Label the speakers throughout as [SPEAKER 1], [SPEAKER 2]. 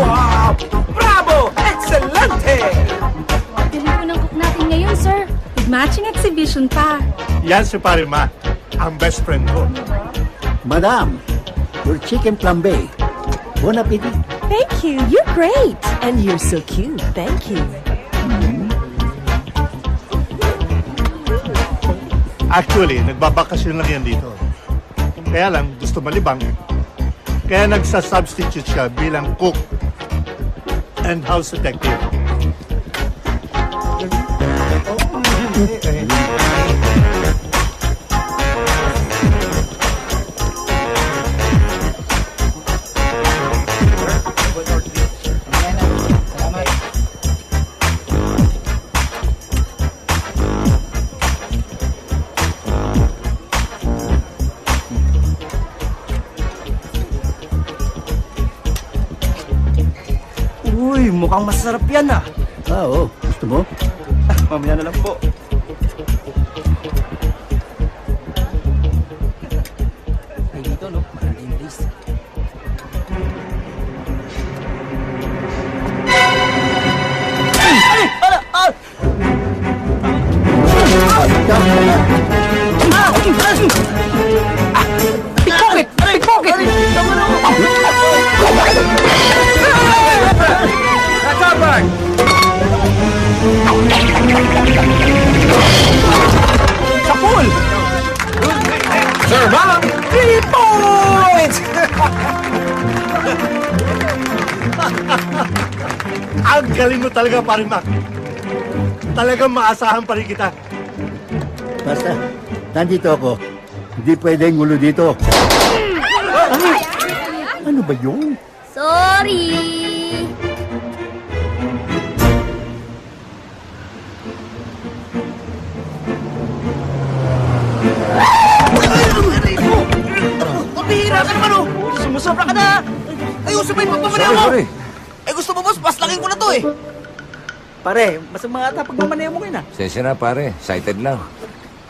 [SPEAKER 1] Wow! Bravo! Excelente!
[SPEAKER 2] Galing po ng cook natin ngayon, sir. With matching exhibition pa.
[SPEAKER 3] Yan si Parima, ang best friend ko.
[SPEAKER 4] Madam, your chicken flambe. Bon appetit.
[SPEAKER 5] Thank you. You're great. And you're so cute. Thank you.
[SPEAKER 3] Actually, nagbabakasyon lang yan dito. Kaya lang, gusto malibang. Kaya nagsa-substitute siya bilang cook and house detective.
[SPEAKER 1] Uy, mukhang masarap yan ah.
[SPEAKER 4] Oo, gusto mo?
[SPEAKER 1] Mamaya na lang po. Ay, dito no, maraming place. Pickpocket! Pickpocket! That's our bag! Sa pool! Sir, ma'am! 3 points!
[SPEAKER 3] Ang galing mo talaga, Parima. Talagang maasahan pa rin kita.
[SPEAKER 4] Basta, nandito ako. Hindi pwedeng ulo dito. Ano ba yun?
[SPEAKER 2] Sorry!
[SPEAKER 1] Pabihira ka naman oh! Sumusobra ka na! Ayusin mo yung pagmamaneho mo! Eh gusto mo boss, paslangin ko na to eh! Pare, masama ata pagmamaneho mo ngayon ah.
[SPEAKER 6] Sensya na pare, excited lang.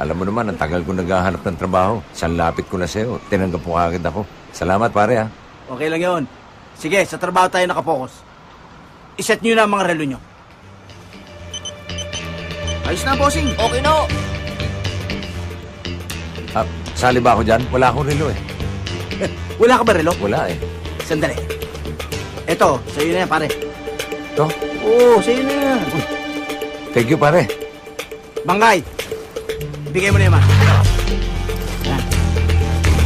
[SPEAKER 6] Alam mo naman, ang tagal ko naghahanap ng trabaho. Isang lapit ko na sa'yo. Tinanggap mo kagad ako. Salamat pare ha.
[SPEAKER 1] Okay lang yun. Sige, sa trabaho tayo nakapokus. Iset nyo na ang mga relo nyo. Ayos na, bossing. Okay na.
[SPEAKER 6] Ah, sali ba ako dyan? Wala akong relo eh.
[SPEAKER 1] Wala ka ba relo?
[SPEAKER 6] Wala eh.
[SPEAKER 1] Sandali. Eto, sa'yo na yan, pare.
[SPEAKER 6] Ito?
[SPEAKER 1] Oo, sa'yo na yan.
[SPEAKER 6] Thank you pare.
[SPEAKER 1] Bangay, bigay mo na yan, ma. Yan.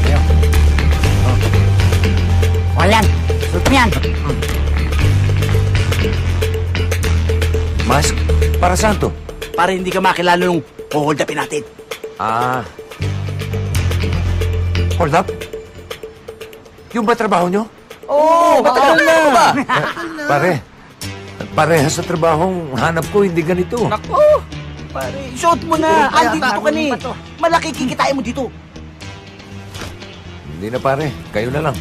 [SPEAKER 1] Ayo. Oh. O, yan. Suot mo yan.
[SPEAKER 6] Mask? Para saan to?
[SPEAKER 1] Para hindi ka makilala nung hold upin natin.
[SPEAKER 6] Ah. Hold up? Yung ba trabaho nyo?
[SPEAKER 1] Oo, matagal na. Ba?
[SPEAKER 6] Parehas sa trabahong hanap ko, hindi ganito.
[SPEAKER 1] Nako, pare, suot mo na. Andito ka ni. Malaki kikitain mo dito.
[SPEAKER 6] Hindi na pare, kayo na lang.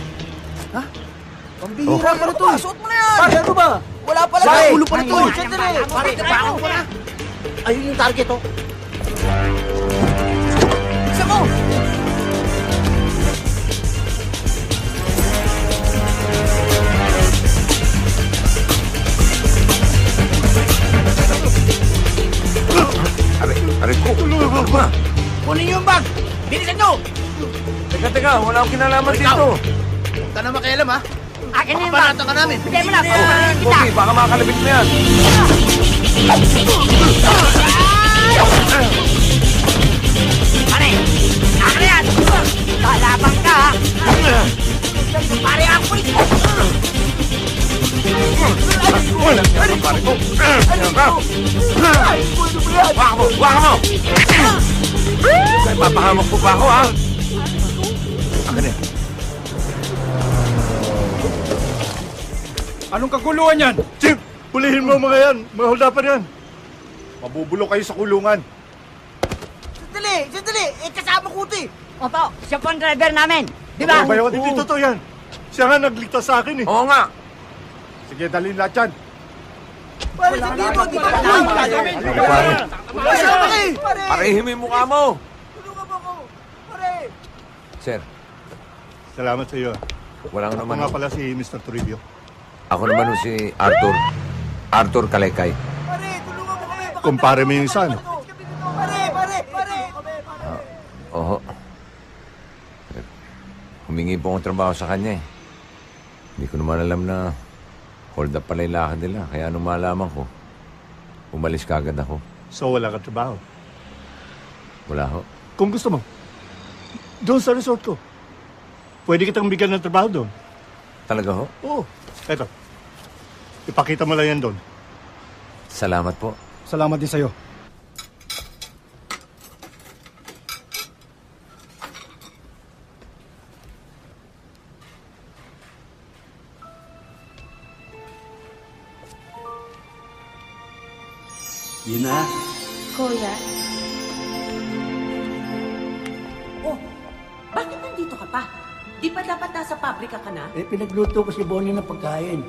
[SPEAKER 1] Pambihira ka na to. Suot mo na yan. Pare, ano ba? Wala pala. Sa ulo pa na to. Sandali. Pare, tabangan ko na. Ayun yung target, oh. Isa ko.
[SPEAKER 6] Aray ko, ano ba?
[SPEAKER 1] Kunin niyo yung bag. Bilisan niyo.
[SPEAKER 6] Teka, wala akong kinalaman dito.
[SPEAKER 1] Huwag ka na makialam, ha?
[SPEAKER 2] Akin na yung bag.
[SPEAKER 1] Paparatan ka namin.
[SPEAKER 2] Bigay mo na. Papapalit kita.
[SPEAKER 6] Okay, baka makalabit mo yan.
[SPEAKER 2] Pare! Akin na yan! Kalabang ka, ha? Pare, ako rin!
[SPEAKER 6] Waka mo! Ay, papahamak po ba ako, ha? Akin yan.
[SPEAKER 7] Anong kaguluhan yan?
[SPEAKER 3] Chief, pulihin mo mga yan. Mga holdapan yan.
[SPEAKER 7] Mabubulok kayo sa kulungan.
[SPEAKER 1] Sandali. Eh, kasama ko ito, eh.
[SPEAKER 2] Opo, siya po ang driver namin. Di ba?
[SPEAKER 3] Ano ba yun? Hindi totoo yan. Siya nga nagligtas sa akin eh.
[SPEAKER 6] Oo nga.
[SPEAKER 7] Sige, dalhin lahat yan.
[SPEAKER 1] Pare, hindi mo. Di ba?
[SPEAKER 6] Pare,
[SPEAKER 1] Kasama ka, eh. Pare.
[SPEAKER 6] parehin mo yung mukha mo.
[SPEAKER 1] Tulungan mo ako. Pare.
[SPEAKER 6] Sir,
[SPEAKER 3] Salamat sa iyo.
[SPEAKER 6] Walang
[SPEAKER 3] Ako
[SPEAKER 6] naman.
[SPEAKER 3] nga pala si Mr. Toribio.
[SPEAKER 6] Ako naman ho si Arthur. Arthur Kalaykay.
[SPEAKER 1] Pare, tulungan mo kami. Baka
[SPEAKER 3] Kumpare mo yung isa, no?
[SPEAKER 1] Pare.
[SPEAKER 6] Oho. Humingi po akong trabaho sa kanya eh. Hindi ko naman alam na hold up pala yung lakad nila. Kaya nung malaman ko, umalis kagad ako.
[SPEAKER 3] So wala ka trabaho.
[SPEAKER 6] Wala ho.
[SPEAKER 3] Kung gusto mo, doon sa resort ko. Pwede kitang bigyan ng trabaho doon.
[SPEAKER 6] Talaga ho?
[SPEAKER 3] Oo. Eto. Ipakita mo lang yan doon.
[SPEAKER 6] Salamat po.
[SPEAKER 7] Salamat din sa'yo.
[SPEAKER 4] Yun na.
[SPEAKER 2] Kuya,
[SPEAKER 8] Oh, bakit nandito ka pa? Di ba dapat nasa pabrika ka na?
[SPEAKER 4] Eh, pinagluto ko si Bonnie ng pagkain.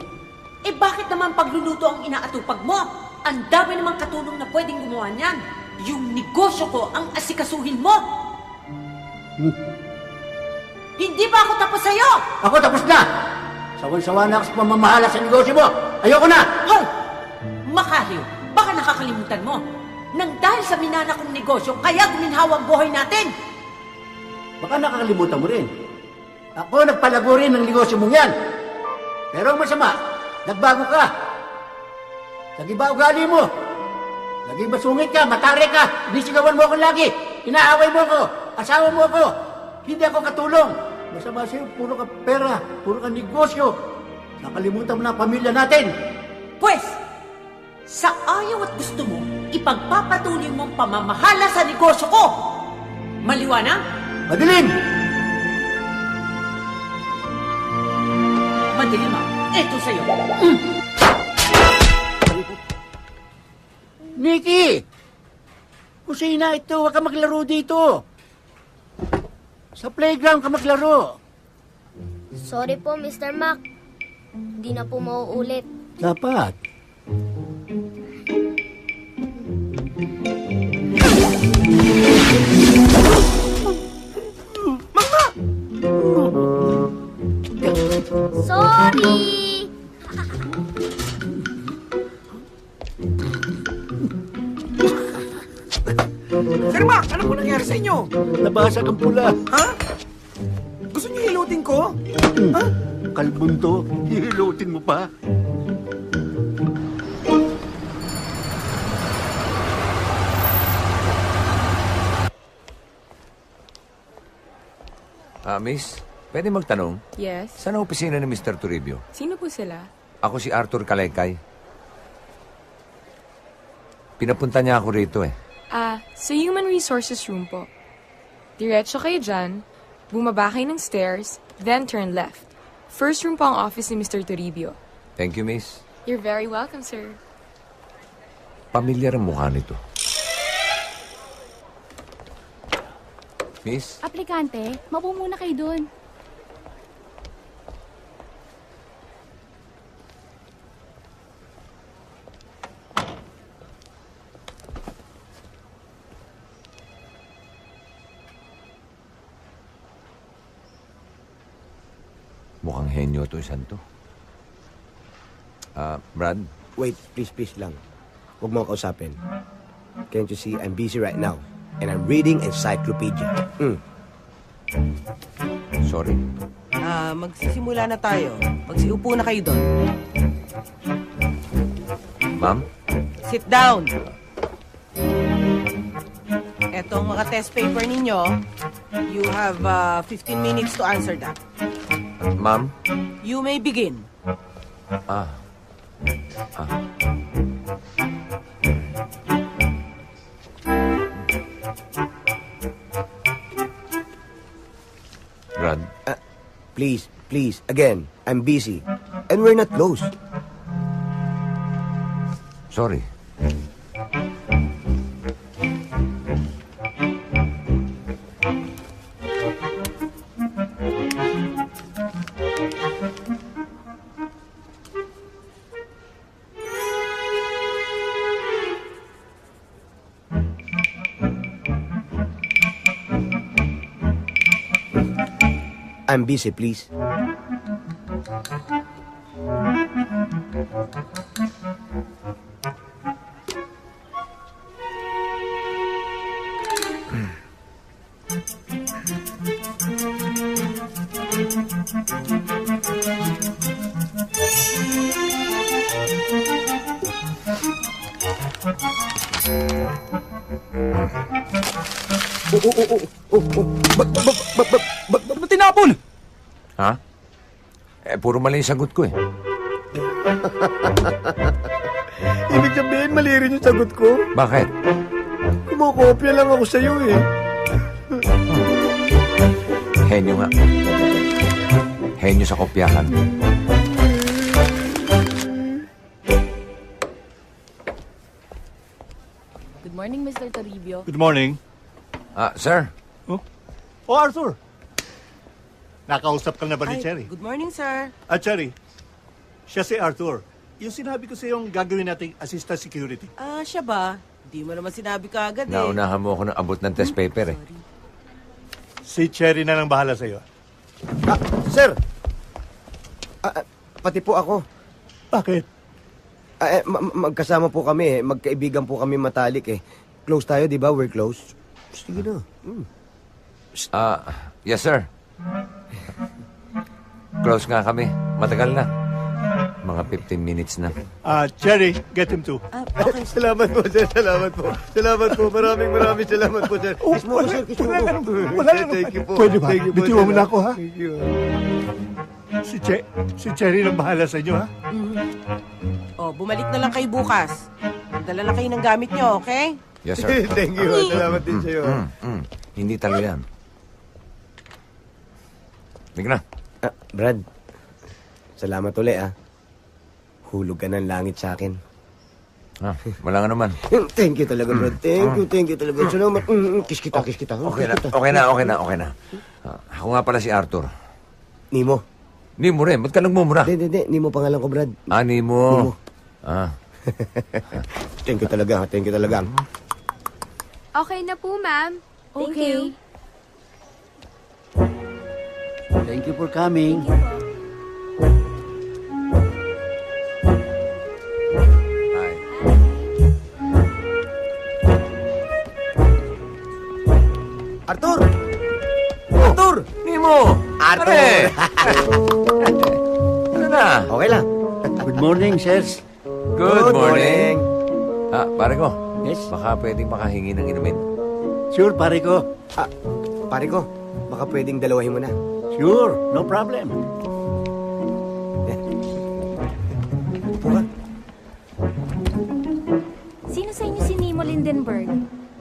[SPEAKER 8] Eh bakit naman pagluluto ang inaatupag mo? Ang dami namang katulong na pwedeng gumawa niyan. Yung negosyo ko ang asikasuhin mo. Hindi ba ako tapos sa'yo?
[SPEAKER 4] Ako tapos na! Sawan-sawa na ako sa pamamahala sa negosyo mo! Ayoko na!
[SPEAKER 8] Hoy! Makahiw, baka nakakalimutan mo. Nang dahil sa minana kong negosyo, kaya guminhawa ang buhay natin.
[SPEAKER 4] Baka nakakalimutan mo rin. Ako nagpalago rin ng negosyo mong yan. Pero ang masama, nagbago ka. Nag-iba ugali mo. Naging masungit ka, matare ka, binisigawan mo ako lagi. Inaaway mo ako, asawa mo ako. Hindi ako katulong. Masama sa'yo, puro ka pera, puro ka negosyo. Nakalimutan mo na ang pamilya natin.
[SPEAKER 8] Pwes, sa ayaw at gusto mo, ipagpapatuloy mong pamamahala sa negosyo ko. Maliwanag?
[SPEAKER 4] Madilim!
[SPEAKER 8] Madilim ah. Ito sa'yo.
[SPEAKER 4] Nikki! Kusina ito, huwag ka maglaro dito. Sa playground ka maglaro.
[SPEAKER 9] Sorry po, Mr. Mac. Hindi na po mauulit.
[SPEAKER 4] Dapat.
[SPEAKER 9] Sorry!
[SPEAKER 1] Sir Mac, ano po nangyari sa inyo?
[SPEAKER 4] Nabasag ang pula.
[SPEAKER 1] Ha? Gusto niyo hilutin ko? Ha?
[SPEAKER 4] Kalbon to, hihilutin mo pa.
[SPEAKER 6] Miss, pwede magtanong?
[SPEAKER 2] yes.
[SPEAKER 6] Saan ang opisina ni Mr. Toribio?
[SPEAKER 2] Sino po sila?
[SPEAKER 6] Ako si Arthur Kalaykay. Pinapunta niya ako rito eh.
[SPEAKER 2] Sa Human Resources Room po. Diretso kayo dyan, bumaba kayo ng stairs, then turn left. First room po ang office ni Mr. Toribio.
[SPEAKER 6] Thank you, miss.
[SPEAKER 2] You're very welcome, sir.
[SPEAKER 6] Pamilyar ang mukha nito. Miss,
[SPEAKER 2] Aplikante, mapo muna kayo doon.
[SPEAKER 6] mukhang henyo to, isang to. Brad,
[SPEAKER 10] Wait, please lang. Huwag mo ako kausapin. Can't you see, I'm busy right now. And I'm reading encyclopedia.
[SPEAKER 6] sorry.
[SPEAKER 1] Magsisimula na tayo. Magsiupo na kayo doon.
[SPEAKER 6] Ma'am?
[SPEAKER 1] Sit down. Eto ang mga test paper ninyo. You have 15 minutes to answer that.
[SPEAKER 6] Ma'am?
[SPEAKER 1] You may begin.
[SPEAKER 6] Brad?
[SPEAKER 10] Please, again, I'm busy. And we're not close.
[SPEAKER 6] Sorry.
[SPEAKER 10] I'm busy, please.
[SPEAKER 1] Ba't tinapon?
[SPEAKER 6] Ha? Puro mali yung sagot ko eh.
[SPEAKER 10] Ibig sabihin, mali rin yung sagot ko.
[SPEAKER 6] Bakit?
[SPEAKER 10] Kumukopya lang ako sa'yo eh.
[SPEAKER 6] Henyo nga. Henyo sa kopyahan.
[SPEAKER 5] Good morning, Mr. Toribio.
[SPEAKER 3] Good morning.
[SPEAKER 6] Sir.
[SPEAKER 3] Oh, Arthur. Nakausap ka na ba ni Cherry?
[SPEAKER 11] Good morning, sir.
[SPEAKER 3] Cherry, siya si Arthur. Yung sinabi ko sa yung gagawin nating assistant security.
[SPEAKER 11] Siya ba? Di mo naman sinabi ka agad eh.
[SPEAKER 6] Naunahan mo ako ng abot ng test paper eh.
[SPEAKER 3] Si Cherry na lang bahala sa'yo.
[SPEAKER 10] Sir! Pati po ako.
[SPEAKER 3] Bakit?
[SPEAKER 10] Magkasama po kami eh. Magkaibigan po kami matalik eh. Close tayo, di ba? We're close. Sige na.
[SPEAKER 6] Yes, sir. Close nga kami. Matagal na. Mga 15 minutes na.
[SPEAKER 3] Cherry, get him too.
[SPEAKER 11] Okay.
[SPEAKER 10] Salamat po, sir. Salamat po. Salamat po. Maraming salamat po, sir. Kiss mo ko, sir. Kiss mo ko. Thank you po.
[SPEAKER 3] Pwede ba?
[SPEAKER 10] Thank you po,
[SPEAKER 3] Bitiwan
[SPEAKER 10] sir.
[SPEAKER 3] mo na ako, ha?
[SPEAKER 10] Thank you.
[SPEAKER 3] Si Cherry lang bahala sa inyo, ha?
[SPEAKER 11] Bumalik na lang kayo bukas. Dala na kayo ng gamit nyo, okay?
[SPEAKER 6] Yes, sir.
[SPEAKER 10] Thank you. Salamat din sa'yo.
[SPEAKER 6] Hindi talaga yan. Sige na.
[SPEAKER 10] Brad, salamat ulit ah. Hulog ka ng langit sa akin.
[SPEAKER 6] Wala nga naman.
[SPEAKER 10] Thank you talaga, Brad. Thank you talaga. Salamat. Kiss kita.
[SPEAKER 6] Okay na. Ako nga pala si Arthur.
[SPEAKER 10] Nimo.
[SPEAKER 6] Nimo rin. Ba't ka nagmumura?
[SPEAKER 10] Hindi. Nimo pangalan ko, Brad.
[SPEAKER 6] Nimo.
[SPEAKER 10] Thank you talaga.
[SPEAKER 9] Okay na po, ma'am. Thank you.
[SPEAKER 4] Thank you for coming.
[SPEAKER 6] Ay.
[SPEAKER 10] Arthur! Arthur!
[SPEAKER 6] Nimo!
[SPEAKER 10] Arthur!
[SPEAKER 6] Pare! Ano na?
[SPEAKER 10] Okay lang.
[SPEAKER 4] Good morning, sirs.
[SPEAKER 6] Good morning. Pare ko.
[SPEAKER 4] Yes?
[SPEAKER 6] Baka pwedeng makahingi ng inumin.
[SPEAKER 4] Sure, pare ko.
[SPEAKER 10] Pare ko, baka pwedeng dalawahin mo na.
[SPEAKER 4] Sure, no problem.
[SPEAKER 10] Upo ka.
[SPEAKER 9] Sino sa inyo si Nemo Lindenberg?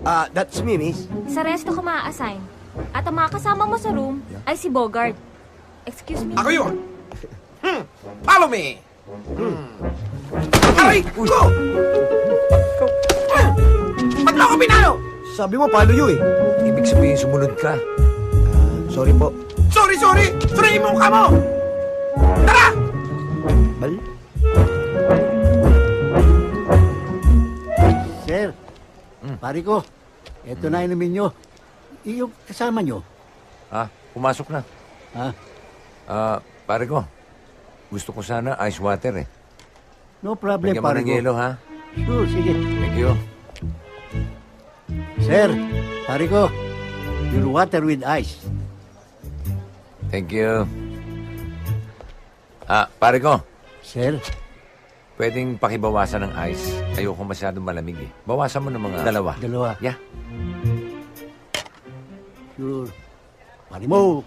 [SPEAKER 10] That's me, miss.
[SPEAKER 9] Sa resto ka maa-assign. At ang mga kasama mo sa room ay si Bogart. Excuse me?
[SPEAKER 12] Ako yun! Follow me! Aray! Go! Ba't mo ako pinalo?
[SPEAKER 10] Sabi mo, palo yun eh.
[SPEAKER 6] Ibig sabihin, sumunod ka.
[SPEAKER 10] Sorry po.
[SPEAKER 12] Sorry! Surayin mo mukha mo! Tara!
[SPEAKER 10] Bal?
[SPEAKER 4] Sir, pare ko, eto na inumin nyo. Yung kasama nyo.
[SPEAKER 6] Pumasok na. Pare ko, gusto ko sana ice water eh.
[SPEAKER 4] No problem,
[SPEAKER 6] Bigyan mo
[SPEAKER 4] pare
[SPEAKER 6] ng
[SPEAKER 4] ko.
[SPEAKER 6] yelo, ha?
[SPEAKER 4] Sure, sige.
[SPEAKER 6] Thank you.
[SPEAKER 4] Sir, pare ko, your water with ice.
[SPEAKER 6] Thank you. Pare ko,
[SPEAKER 4] Sir,
[SPEAKER 6] pwedeng pakibawasan ng ice. Ayoko masyadong malamig eh. Bawasan mo ng mga dalawa. Yeah.
[SPEAKER 4] sure. Pare mo.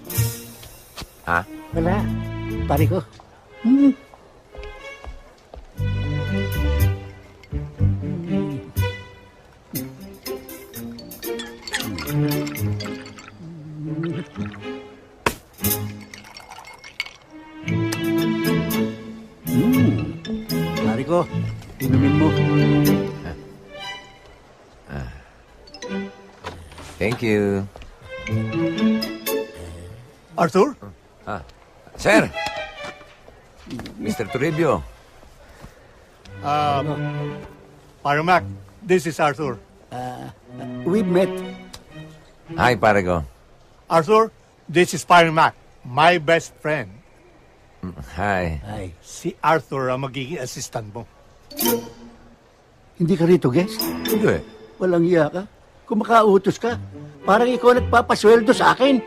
[SPEAKER 4] Wala. Pare ko. Pare ko, inumin mo.
[SPEAKER 6] Thank you.
[SPEAKER 3] Arthur?
[SPEAKER 6] Sir! Mr. Toribio.
[SPEAKER 3] Paramac, this is Arthur.
[SPEAKER 4] We've met.
[SPEAKER 6] Hi, pare ko.
[SPEAKER 3] Arthur, this is Paramac, My best friend,
[SPEAKER 6] Hi.
[SPEAKER 4] Ay,
[SPEAKER 3] si Arthur ang magiging assistant mo.
[SPEAKER 4] hindi ka rito, guest?
[SPEAKER 6] Hindi.
[SPEAKER 4] Walang iya ka. Kung makautos ka, parang ikaw nagpapasweldo sa akin.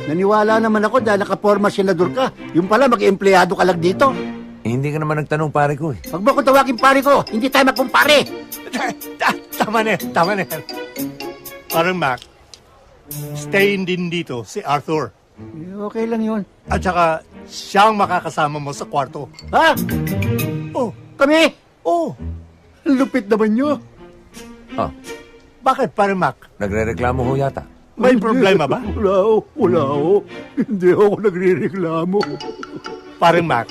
[SPEAKER 4] Naniwala naman ako dahil nakaporma senador ka. Yung pala, mag-empleyado ka lang dito.
[SPEAKER 6] Hindi ka naman nagtanong, pare ko eh.
[SPEAKER 4] Huwag mo ko tawagin pare ko. Hindi tayo magkumpare.
[SPEAKER 3] Tama na yan. Parang Mac, stayin din dito si Arthur.
[SPEAKER 4] Okay lang yun.
[SPEAKER 3] At saka, siya ang makakasama mo sa kwarto.
[SPEAKER 4] Ha?
[SPEAKER 3] Oh,
[SPEAKER 4] Kami?
[SPEAKER 3] oh.
[SPEAKER 4] Ang lupit naman nyo.
[SPEAKER 6] Ah,
[SPEAKER 3] Bakit, parang Mac?
[SPEAKER 6] nagre-reklamo ho yata.
[SPEAKER 3] May problema ba?
[SPEAKER 4] Wala ho. Hindi ako nagre-reklamo.
[SPEAKER 3] Parang Mac,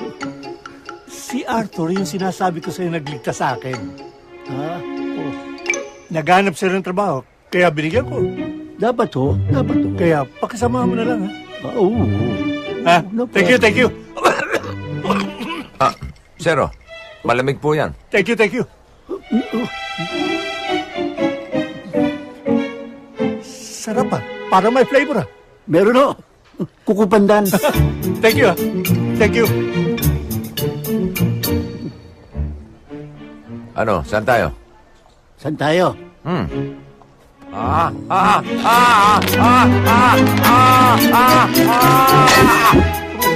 [SPEAKER 3] si Arthur yung sinasabi ko sa'yo nagligtas sa akin.
[SPEAKER 4] Ha? Oh.
[SPEAKER 3] Naghanap siya ng trabaho, kaya binigyan ko.
[SPEAKER 4] Dapat ho.
[SPEAKER 3] Kaya pakisama mo na lang, ha?
[SPEAKER 4] Oo.
[SPEAKER 3] Ha? Thank you.
[SPEAKER 6] Zero, malamig po yan.
[SPEAKER 3] Thank you. Sarap ah. Para may flavor ah.
[SPEAKER 4] Meron ho. Kukupandan.
[SPEAKER 3] Thank you ah. Thank you.
[SPEAKER 6] Ano, saan tayo?
[SPEAKER 4] Saan tayo?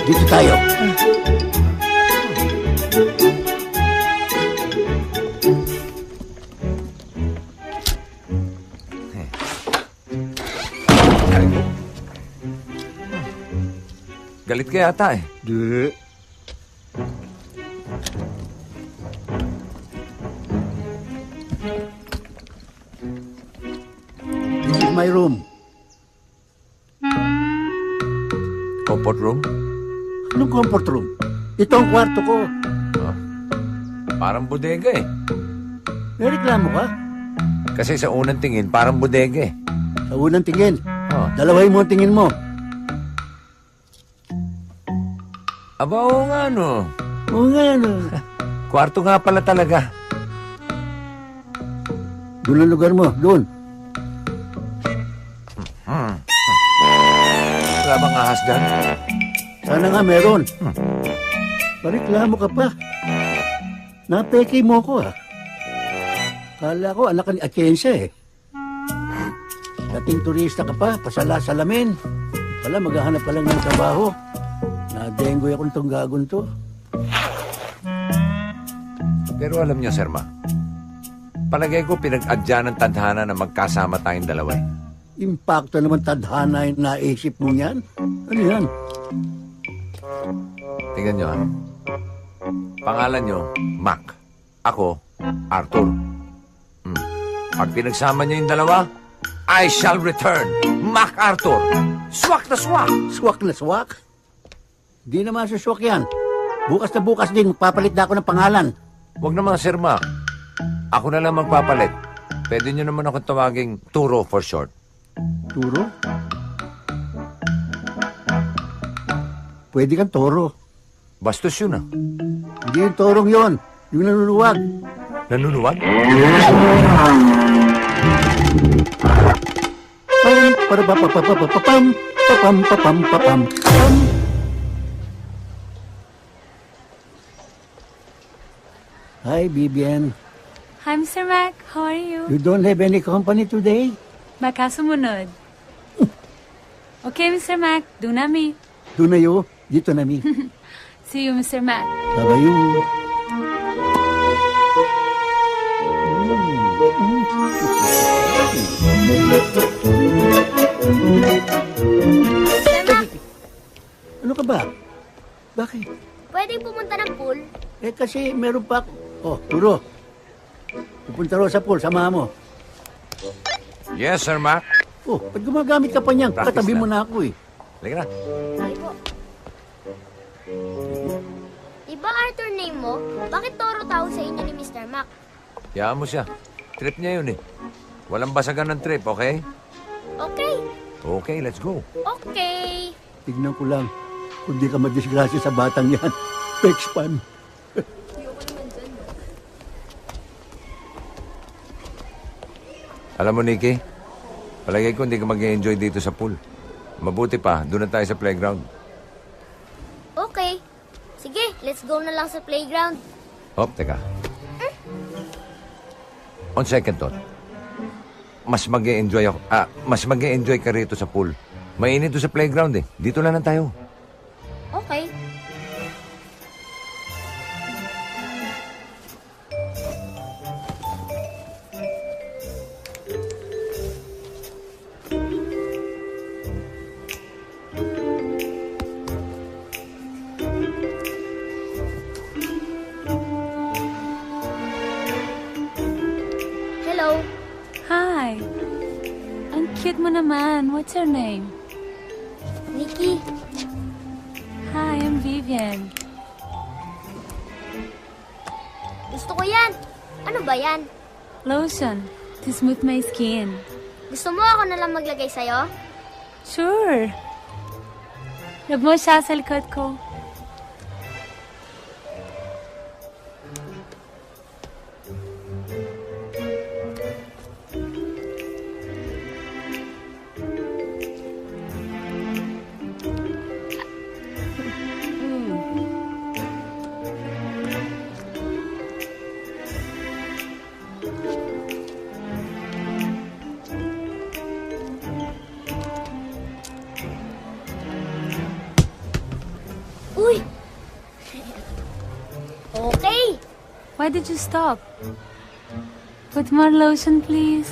[SPEAKER 4] Dito tayo.
[SPEAKER 6] Galit ka yata eh.
[SPEAKER 4] Di. This is my room.
[SPEAKER 6] Comfort room?
[SPEAKER 4] Anong comfort room? Ito ang kwarto ko.
[SPEAKER 6] Parang bodega eh.
[SPEAKER 4] May reklamo ka?
[SPEAKER 6] Kasi sa unang tingin, parang bodega eh.
[SPEAKER 4] Sa unang tingin.
[SPEAKER 6] Oh.
[SPEAKER 4] Dalawahin mo ang tingin mo.
[SPEAKER 6] Aba, oo nga no.
[SPEAKER 4] Oo nga, ano.
[SPEAKER 6] Kwarto nga pala talaga.
[SPEAKER 4] Doon ang lugar mo. Doon.
[SPEAKER 6] Wala bang ahas dyan?
[SPEAKER 4] Sana nga meron. Pareklamo ka pa. Napeke mo ko ah. Kala ko anak ka ni Atienza eh. Dating turista ka pa, pasala-salamin. Pala maghahanap ka lang ng trabaho. Nadenggoy akong itong gagon to.
[SPEAKER 6] Pero alam niyo, Sir Ma, palagay ko pinag-adya ng tadhana na magkasama tayong dalawa eh.
[SPEAKER 4] Impacto naman tadhana yung naisip mo yan. Ano yan?
[SPEAKER 6] Tingnan niyo ha. Pangalan niyo, Mac. Ako, Arthur. Pag pinagsama niyo yung dalawa, I shall return. Mac Arthur. Swak na swak.
[SPEAKER 4] Swak na swak? Di naman suswak yan. Bukas na bukas din, magpapalit na ako ng pangalan.
[SPEAKER 6] Huwag naman, Sir Ma. Ako na lang magpapalit. Pwede niyo naman ako tawaging Turo for short.
[SPEAKER 4] Turo? Pwede kang toro.
[SPEAKER 6] Bastos yun ah.
[SPEAKER 4] Hindi yung torong yon, yung nanuluwag.
[SPEAKER 6] Nanunuwag?
[SPEAKER 4] Pam, para pa pa pa pa pa pam, papam papam papam pam. Hi, Bibian.
[SPEAKER 13] Hi, Mr. Mac. How are you?
[SPEAKER 4] You don't have any company today?
[SPEAKER 13] Baka sumunod. Okay, Mr. Mac. Do nami.
[SPEAKER 4] Doon na yun. Dito na mi.
[SPEAKER 13] See you, Mr. Mac.
[SPEAKER 4] Babayu. Ano ka ba? Bakit?
[SPEAKER 14] Pwedeng pumunta ng pool?
[SPEAKER 4] Eh kasi meron pa ako. Oh, Turo. Pupunta ro sa pool, samahan mo.
[SPEAKER 6] Yes, Sir Mac.
[SPEAKER 4] Oh, ba't gumagamit ka pa niyan?
[SPEAKER 6] Practice
[SPEAKER 4] Katabi
[SPEAKER 6] na.
[SPEAKER 4] mo na ako eh.
[SPEAKER 6] Halika na.
[SPEAKER 14] Diba Arthur name mo? Bakit Toro tawag sa inyo ni Mr. Mac?
[SPEAKER 6] Hayaan mo siya. Trip niya yun eh. Walang basagan ng trip, okay?
[SPEAKER 14] Okay.
[SPEAKER 6] Okay, let's go.
[SPEAKER 14] Okay.
[SPEAKER 4] Tignan ko lang. Kung di ka madisgrasya sa batang yan. Pexpan.
[SPEAKER 6] Alam mo, Nikki, palagay ko hindi ka mag-enjoy dito sa pool. Mabuti pa, doon na tayo sa playground.
[SPEAKER 14] Okay. Sige, let's go na lang sa playground.
[SPEAKER 6] Oh, teka. On second thought, mas mag-e-enjoy ako. Mas mag-e-enjoy ka rito sa pool. Mainit doon sa playground eh. Dito na lang tayo.
[SPEAKER 14] Okay. Hello.
[SPEAKER 13] Hi. Ang cute mo naman. What's your name?
[SPEAKER 14] Nikki.
[SPEAKER 13] Hi, I'm Vivian.
[SPEAKER 14] Gusto ko yan. Ano ba yan?
[SPEAKER 13] Lotion to smooth my skin.
[SPEAKER 14] Gusto mo ako na lang maglagay sa'yo?
[SPEAKER 13] Sure. Love mo siya sa likod ko.
[SPEAKER 14] Uy! Okay.
[SPEAKER 13] Why did you stop? Put more lotion, please.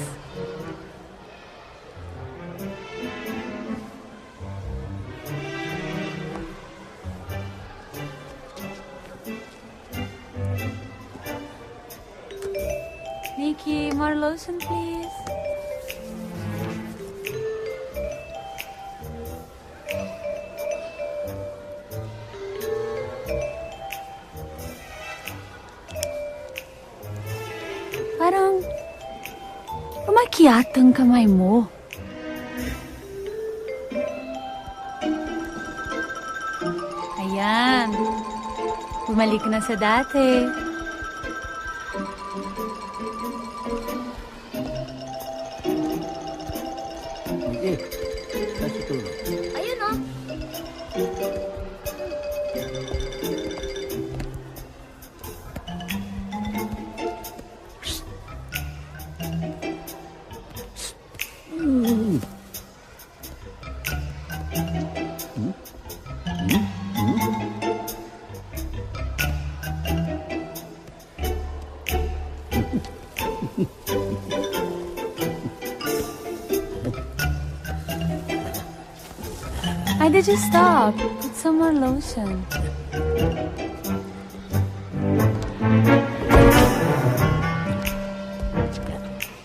[SPEAKER 13] Nikki, more lotion, please. Parang umakyat ang kamay mo. Ayan. Bumalik na sa dati.
[SPEAKER 4] Sige. Kasi tulog.
[SPEAKER 14] Ayun oh.
[SPEAKER 13] Why did you stop? Put some more lotion.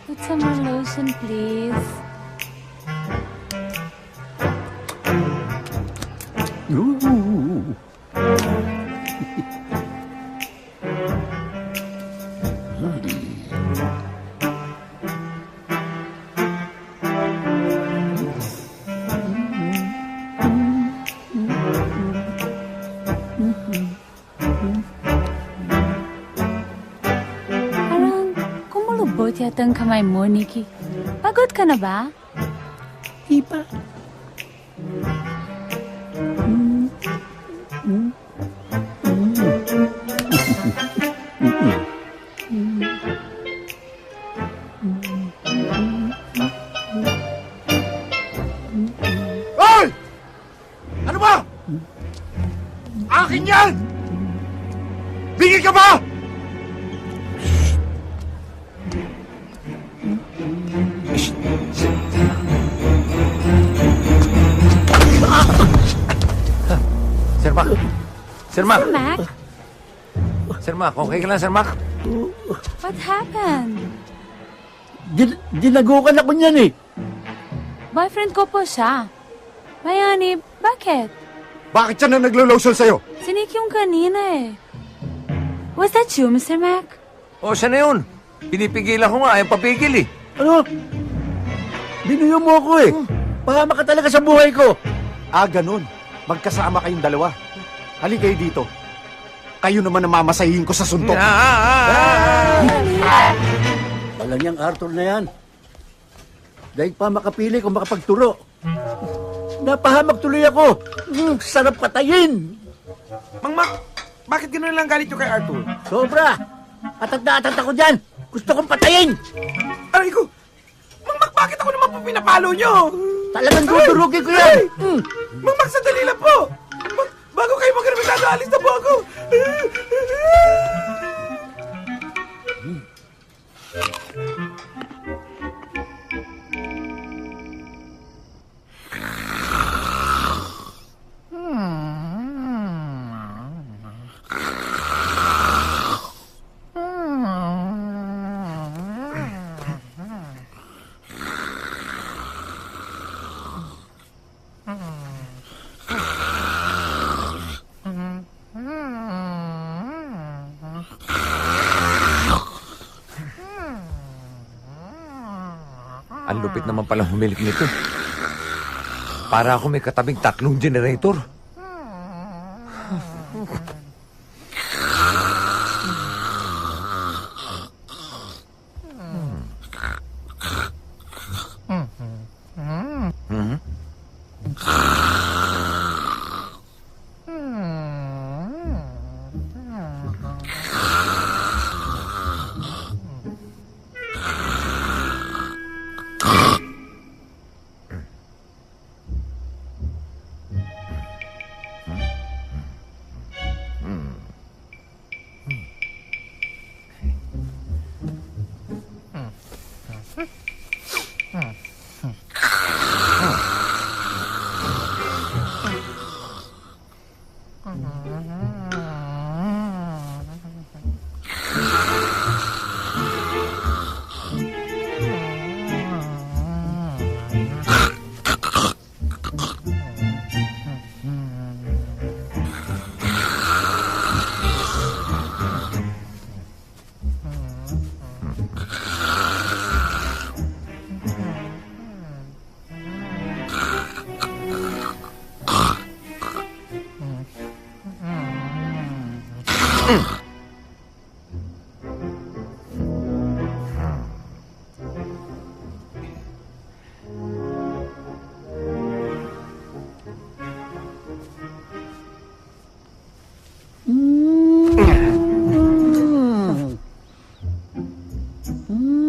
[SPEAKER 13] Put some more lotion, please. Parang kumulubot yata ang kamay mo, Nikki. Pagod ka na ba?
[SPEAKER 4] Di pa.
[SPEAKER 7] Hoy! Ano ba? Akin yan! Bigil ka ba?
[SPEAKER 6] Sir Mac! Sir Mac!
[SPEAKER 13] Sir Mac?
[SPEAKER 6] Sir Mac, okay ka lang, Sir Mac?
[SPEAKER 13] What happened?
[SPEAKER 4] Dinagukan ako niyan eh.
[SPEAKER 13] Boyfriend ko po siya. Mayani, bakit?
[SPEAKER 7] Bakit siya na naglo-lotion sa'yo?
[SPEAKER 13] Si Nick yung kanina eh. Was that you, Mr. Mac?
[SPEAKER 6] O, siya na yun. Pinipigilan ko nga, ayaw papigil eh.
[SPEAKER 4] Ano? Binuyo mo ako eh. Pahama ka talaga sa buhay ko.
[SPEAKER 7] Ah, ganun. Magkasama kayong dalawa. Halika kayo dito. Kayo naman ang mamasahin ko sa suntok.
[SPEAKER 4] Wala niyang Arthur na yan. Dahil pa makapili kung makapagturo. Napahamak tuloy ako. Sarap patayin.
[SPEAKER 12] Mang Mac, bakit gano'n lang galit nyo kay Arthur?
[SPEAKER 4] Sobra! Atag na atag ako dyan! Gusto kong patayin!
[SPEAKER 12] Aray ko! Mang Mac, bakit ako naman po pinapalo nyo?
[SPEAKER 4] Talagang dudurugin ko yan!
[SPEAKER 12] Mang Mac, sandali lang po! Bago kayo magremisado, alis na po ako!
[SPEAKER 6] Ang lupit naman pala humilik nito. Para ako may katabing 3 generator.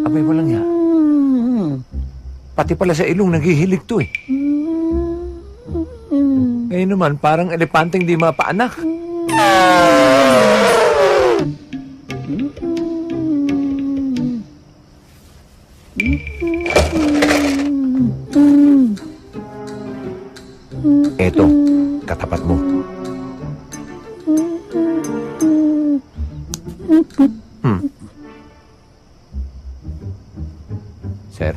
[SPEAKER 6] Abay, walang ya. Pati pala sa ilong naghihilig to eh. Ngayon naman, parang elepanteng di mapaanak. Eto, katapat mo. Sir.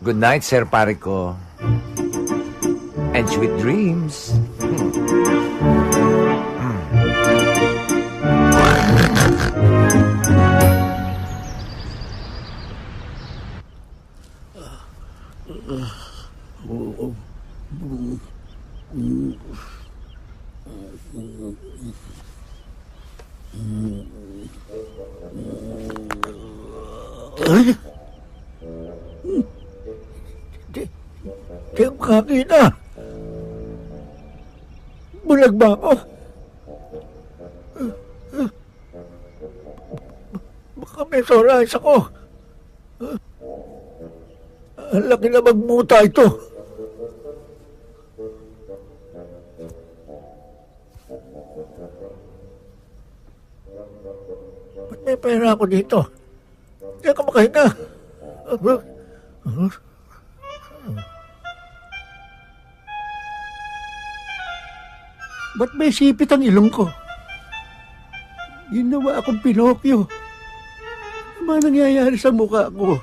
[SPEAKER 6] Good night, Sir Parico. And sweet dreams.
[SPEAKER 4] Di ako kakita. Bulag ba ako? Baka may soras ako. Ang laki na magmuta ito. Ba't may pera ako dito? Hindi ako makahinga. Ba't may sipit ang ilong ko? Ginawa akong Pinocchio. Ano ba nangyayari sa mukha ko?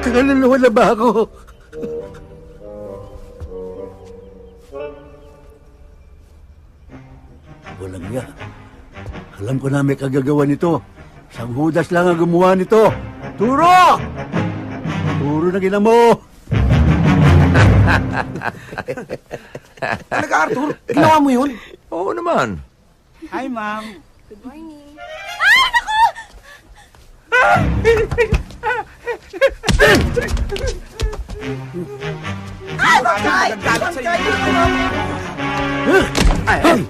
[SPEAKER 4] Kaluluwa na ba ako? Walang niya. Alam ko na may kagagawa nito. Sang Judas lang ang gumawa nito. Turo! Turo na gina mo!
[SPEAKER 12] Talaga, Arthur? Ginawa mo yun?
[SPEAKER 6] Oo naman.
[SPEAKER 1] Hi, ma'am.
[SPEAKER 9] Good morning.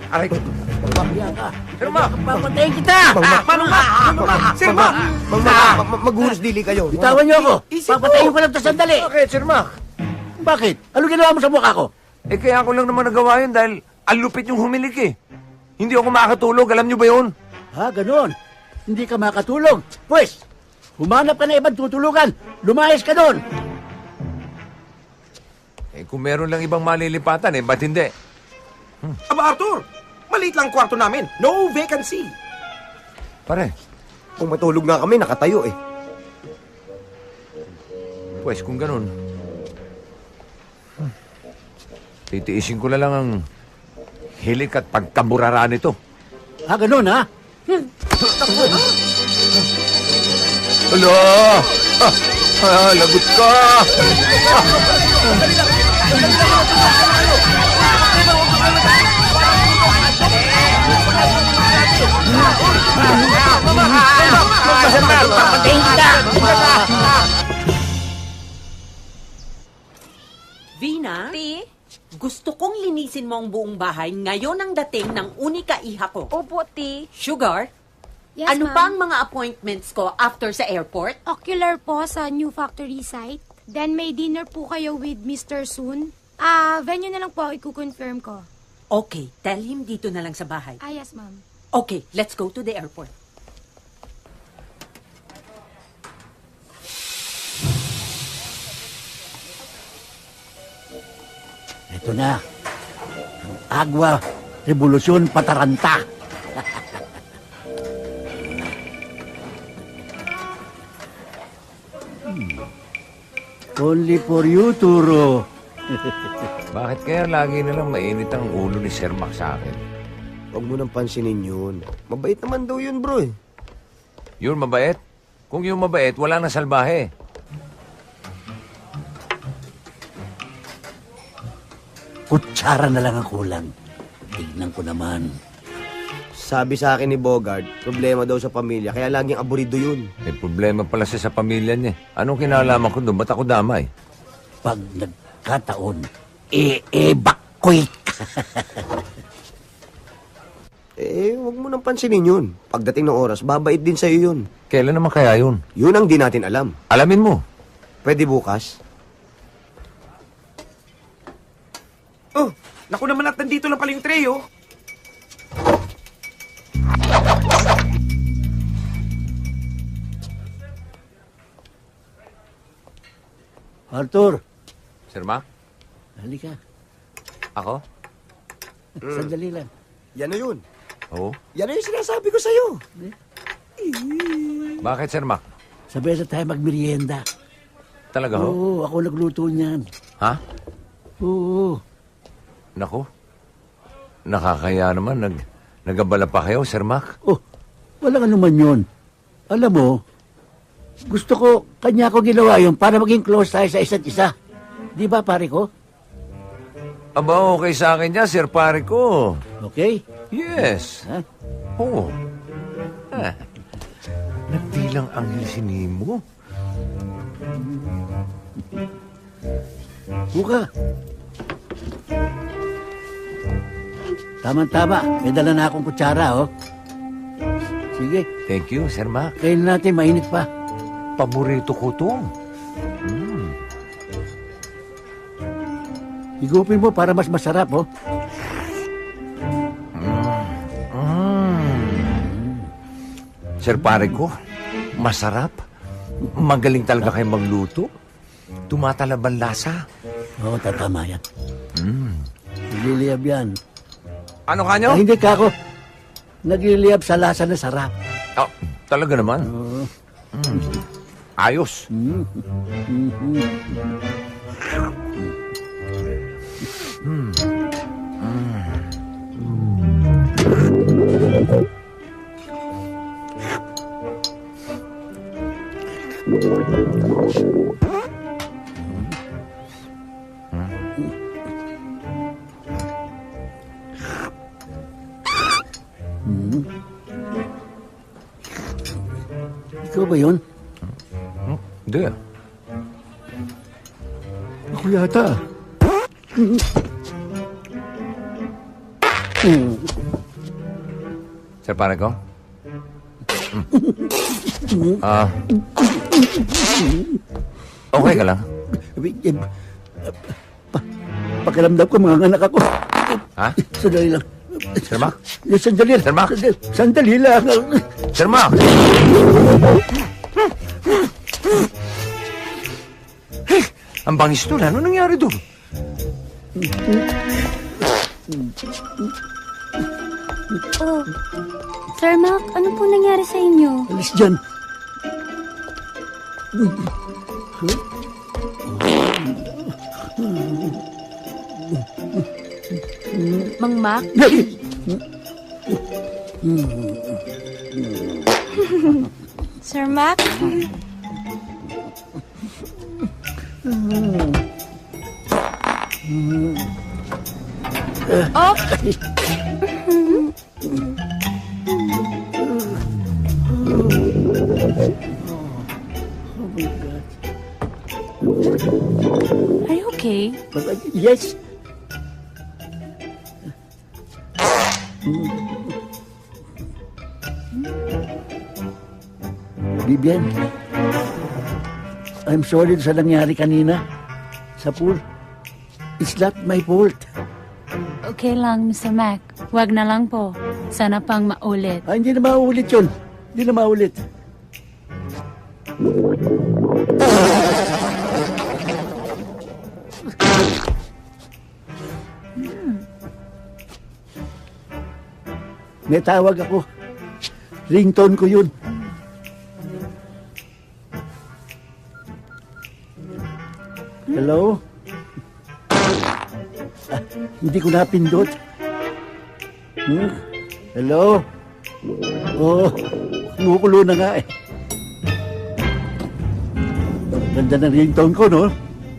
[SPEAKER 6] Aray ko.
[SPEAKER 4] Pagpapalihan ka.
[SPEAKER 6] Sir Mac!
[SPEAKER 4] Papatayin kita!
[SPEAKER 12] Sir Mac!
[SPEAKER 10] Maghunos dili kayo.
[SPEAKER 4] Bitawan niyo ako. Papatayin ko lang ito sandali.
[SPEAKER 6] Bakit, Sir Mac?
[SPEAKER 4] Bakit? Ano ginawa mo sa mukha ko?
[SPEAKER 6] Eh kaya ako lang naman nagawa yun dahil ang lupit yung humilik eh. Hindi ako makakatulog, alam niyo ba yun?
[SPEAKER 4] Ha, ganon. Hindi ka makatulog. Pwes, humanap ka na ibang tutulugan. Lumayas ka doon.
[SPEAKER 6] Eh kung meron lang ibang malilipatan eh, ba't hindi?
[SPEAKER 12] Aba, Arthur! Maliit lang kwarto namin. No vacancy.
[SPEAKER 6] Pare,
[SPEAKER 10] Kung matulog nga kami, nakatayo eh.
[SPEAKER 6] pues kung ganun, titiisin ko na lang ang hilik at pagkaburara nito.
[SPEAKER 4] Ha, ganon ha?
[SPEAKER 6] Hala! Lagot ka!
[SPEAKER 8] Vina?
[SPEAKER 9] Ti?
[SPEAKER 8] Gusto kong linisin mo ang buong bahay ngayon ang dating ng unika iha ko.
[SPEAKER 9] Opo, Ti.
[SPEAKER 8] Sugar?
[SPEAKER 14] Yes,
[SPEAKER 8] ano
[SPEAKER 14] ma'am.
[SPEAKER 8] pa ang mga appointments ko after sa airport?
[SPEAKER 14] Ocular po sa new factory site. Then may dinner po kayo with Mr. Soon. Venue na lang po, i-confirm ko.
[SPEAKER 8] Okay, tell him dito na lang sa bahay.
[SPEAKER 14] Yes, ma'am.
[SPEAKER 8] Okay, let's go to the airport.
[SPEAKER 4] Ito na. Ang Agwa Revolusyon Pataranta. Only for you, Turo.
[SPEAKER 6] Bakit kaya lagi na lang mainit ang ulo ni Sir Mac sa akin?
[SPEAKER 10] Huwag mo nang pansinin yun. Mabait naman daw yun, bro eh.
[SPEAKER 6] Yun mabait? Kung yung mabait, wala nang salbahe.
[SPEAKER 4] Kutsara na lang ang kulang. Tignan ko naman.
[SPEAKER 10] Sabi sa akin ni Bogart, problema daw sa pamilya, kaya laging aburido yun.
[SPEAKER 6] May problema pala siya sa pamilya niya. Anong kinalaman ko doon? Ba't ako damay?
[SPEAKER 4] Pag nagkataon, evacuate.
[SPEAKER 10] Huwag mo nang pansinin yun. Pagdating ng oras, babait din sa'yo yun.
[SPEAKER 6] Kailan naman kaya yun?
[SPEAKER 10] Yun ang di natin alam.
[SPEAKER 6] Alamin mo.
[SPEAKER 10] Pwede bukas?
[SPEAKER 12] Oh, naku naman at nandito lang pala yung tray, oh.
[SPEAKER 4] Arthur,
[SPEAKER 6] Sir Mac?
[SPEAKER 4] halika.
[SPEAKER 6] Ako?
[SPEAKER 4] Sandali lang.
[SPEAKER 10] Yan na yun.
[SPEAKER 6] Oo.
[SPEAKER 10] Yan na yung sinasabi ko sa'yo.
[SPEAKER 6] Bakit, Sir Mac?
[SPEAKER 4] Sabay na tayo magmerienda.
[SPEAKER 6] Talaga ho?
[SPEAKER 4] Oo, ako nagluto niyan.
[SPEAKER 6] Ha?
[SPEAKER 4] Oo.
[SPEAKER 6] Naku. Nakakaya naman. Nagabala pa kayo, Sir Mac?
[SPEAKER 4] Oh, walang anuman yun. Alam mo, gusto ko, kanya ko ginawa yun para maging close tayo sa isa't isa. Di ba, pare ko?
[SPEAKER 6] Aba, okay sa akin niya, Sir Pare ko.
[SPEAKER 4] Okay?
[SPEAKER 6] Yes.
[SPEAKER 4] Ha?
[SPEAKER 6] Oo. Ah. Nagbilang anghel si Nemo.
[SPEAKER 4] Buka. Tama-tama. May dala na akong kutsara, oh. Sige.
[SPEAKER 6] Thank you, Sir Mac.
[SPEAKER 4] Kain natin, mainit pa.
[SPEAKER 6] Paborito ko to.
[SPEAKER 4] Higupin mo para mas masarap, oh.
[SPEAKER 6] Sir Pare ko, masarap. Magaling talaga kayo magluto. Tumatalab ang lasa.
[SPEAKER 4] Oo, tatama yan. Nagliliyab yan.
[SPEAKER 6] Ano ka nyo?
[SPEAKER 4] Hindi ka ako. Nagliliyab sa lasa na sarap.
[SPEAKER 6] Oh, Talaga naman. Ayos.
[SPEAKER 4] Ikaw ba yun?
[SPEAKER 6] Hindi.
[SPEAKER 4] Ako yata.
[SPEAKER 6] Sir Panico? Okay ka lang?
[SPEAKER 4] Pakiramdam ko mga anak ako.
[SPEAKER 6] Ha?
[SPEAKER 4] Sandali lang.
[SPEAKER 6] Sir Mac?
[SPEAKER 4] Sandali lang.
[SPEAKER 6] Sir Mac?
[SPEAKER 4] Sandali lang.
[SPEAKER 6] Sir Mac! Ang bangis doon. Ano nangyari doon?
[SPEAKER 13] Oh, Sir Mac, ano po nangyari sa inyo?
[SPEAKER 4] Alis dyan.
[SPEAKER 2] Mang Mac?
[SPEAKER 13] Sir Mac?
[SPEAKER 2] Oh!
[SPEAKER 13] Are you okay?
[SPEAKER 4] Yes. Vivian, I'm sorry sa nangyari kanina sa pool. It's not my fault.
[SPEAKER 13] Okay lang, Mr. Mac. Wag na lang po. Sana pang maulit.
[SPEAKER 4] Hindi na maulit yun. Hindi na maulit. May tawag ako. Ringtone ko yun. Hello? Hindi ko napindot. Hello? Oh, kumukulo na nga eh. Ganda ng ringtone ko, no?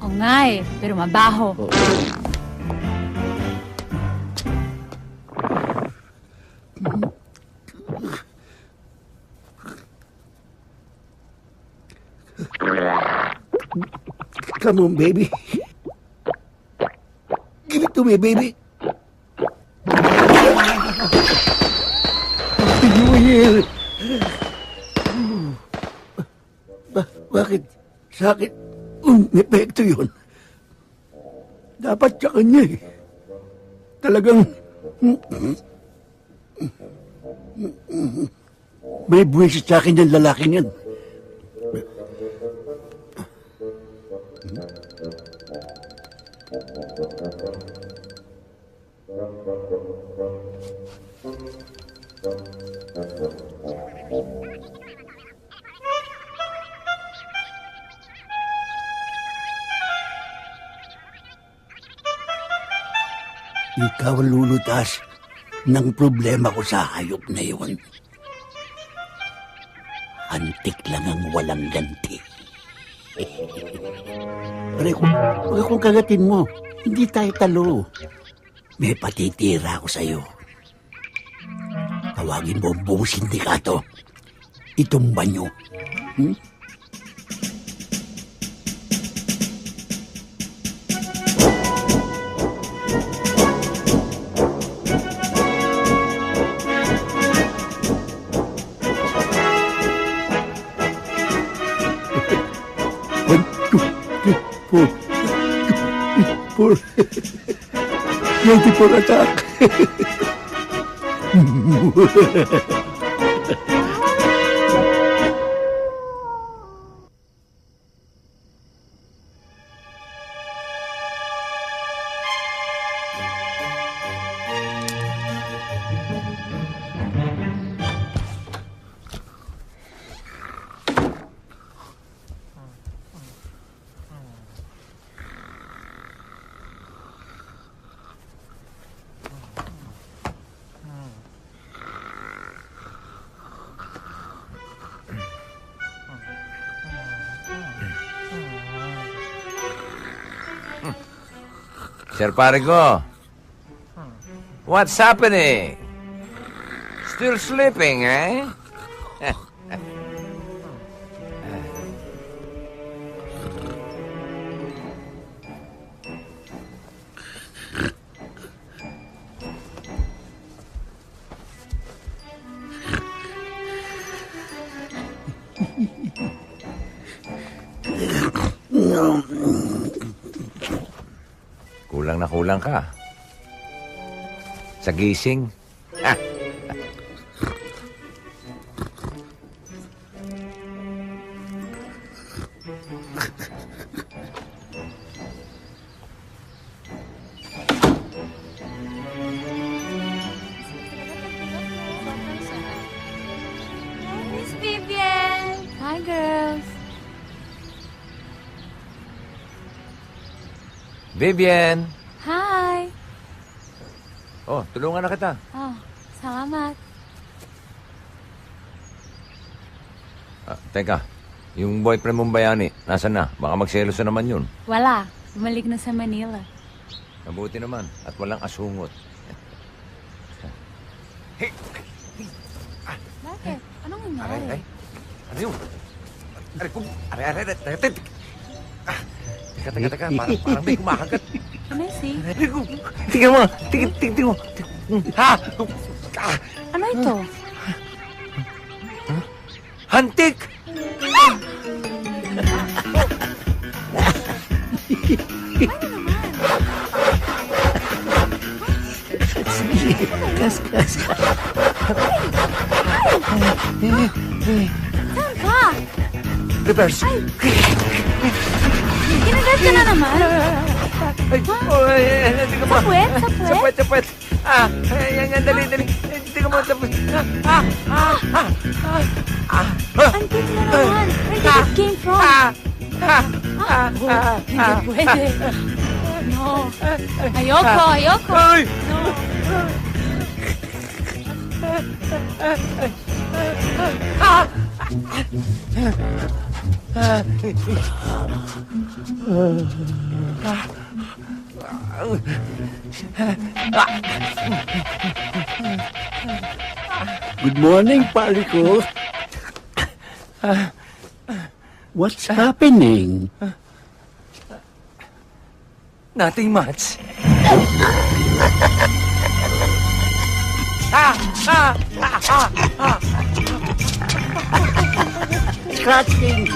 [SPEAKER 13] Oo nga eh, pero mabaho.
[SPEAKER 4] Come on, baby. Give it to me, baby. Happy New Year. Bakit sa akin epekto yun? Dapat sa kanya eh. Talagang may buwisit sa akin yung lalaking yan. Ikaw ang lulutas ng problema ko sa hayop na yun. Antik lang ang walang ganti. Pare, kung kagatin mo, hindi tayo talo. May patitira ako sa'yo. Tawagin mo ang buong sindikato. Itumba nyo. For 24 attack.
[SPEAKER 6] Sir pare ko. What's happening? Still sleeping, eh? Kulang na kulang ka. Sa gising.
[SPEAKER 9] Miss Vivian! Hi, girls.
[SPEAKER 6] Vivian!
[SPEAKER 13] Hi!
[SPEAKER 6] Oh, tulungan na kita.
[SPEAKER 13] Oh, salamat.
[SPEAKER 6] Teka, yung boyfriend mong bayani, nasan na? Baka magselos na naman yun.
[SPEAKER 13] Wala. Bumalik na sa Manila.
[SPEAKER 6] Mabuti naman, at walang asungot.
[SPEAKER 13] Bakit? Anong nangyari?
[SPEAKER 6] Aray. Ano yun? Aray. Teka. Parang may kumakagat.
[SPEAKER 13] Ano si?
[SPEAKER 6] Tingnan mo. Tingnan mo. Ha?
[SPEAKER 13] Ano ito?
[SPEAKER 6] Hantik!
[SPEAKER 4] Kas.
[SPEAKER 13] Saan ka?
[SPEAKER 6] Reverse.
[SPEAKER 13] Kinagat ka na naman?
[SPEAKER 6] Sa
[SPEAKER 13] puwet?
[SPEAKER 6] Sa puwet. Yan, dali. Tingnan mo, sa puwet.
[SPEAKER 13] Antik na naman. Where did it came from? Hindi pwede. No. Ayoko. No.
[SPEAKER 4] Good morning, pare ko. What's happening?
[SPEAKER 6] Nothing much.
[SPEAKER 4] Scratching.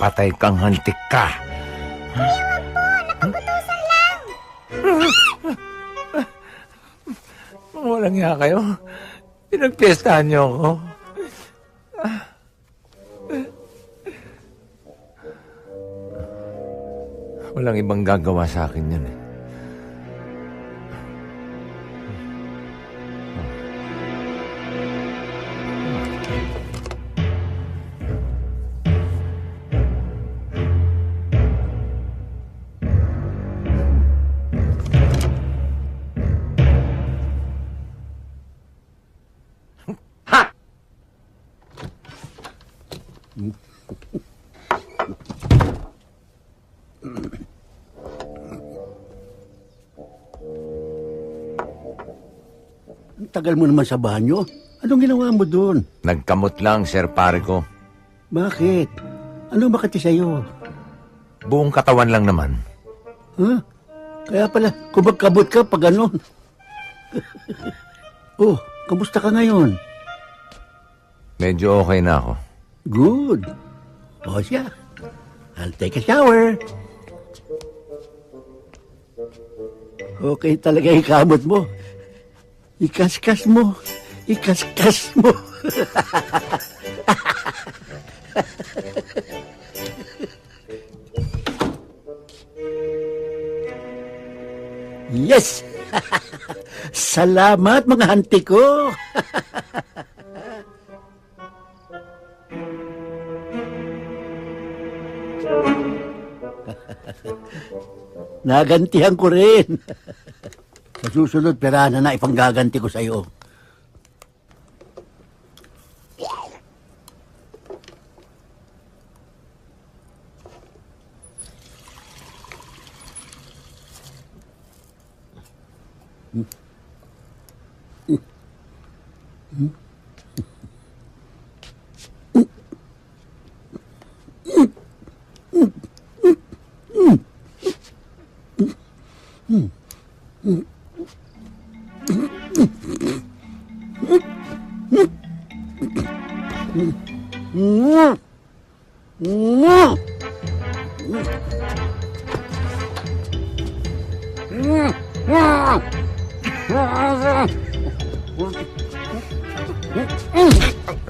[SPEAKER 6] Patay kang hantik ka.
[SPEAKER 14] Wag po, nakaputusan lang.
[SPEAKER 6] Walang hiya kayo. Pinagpiestahan niyo ako. Walang ibang gagawa sa akin yan eh.
[SPEAKER 4] Ang tagal mo naman sa banyo. Anong ginawa mo doon?
[SPEAKER 6] Nagkamot lang, Sir pare ko.
[SPEAKER 4] Bakit? Ano makati sa'yo?
[SPEAKER 6] Buong katawan lang naman.
[SPEAKER 4] Huh? Kaya pala, kumagkabot ka pag ganon. Oh, kamusta ka ngayon?
[SPEAKER 6] Medyo okay na ako.
[SPEAKER 4] Good. O siya, I'll take a shower. Okay talaga yung kamot mo. Ikaskas mo. Ikaskas mo. Yes! Salamat mga hanti ko! Nagantihan ko rin. Sa susunod, pera na ipanggaganti ko sa'yo.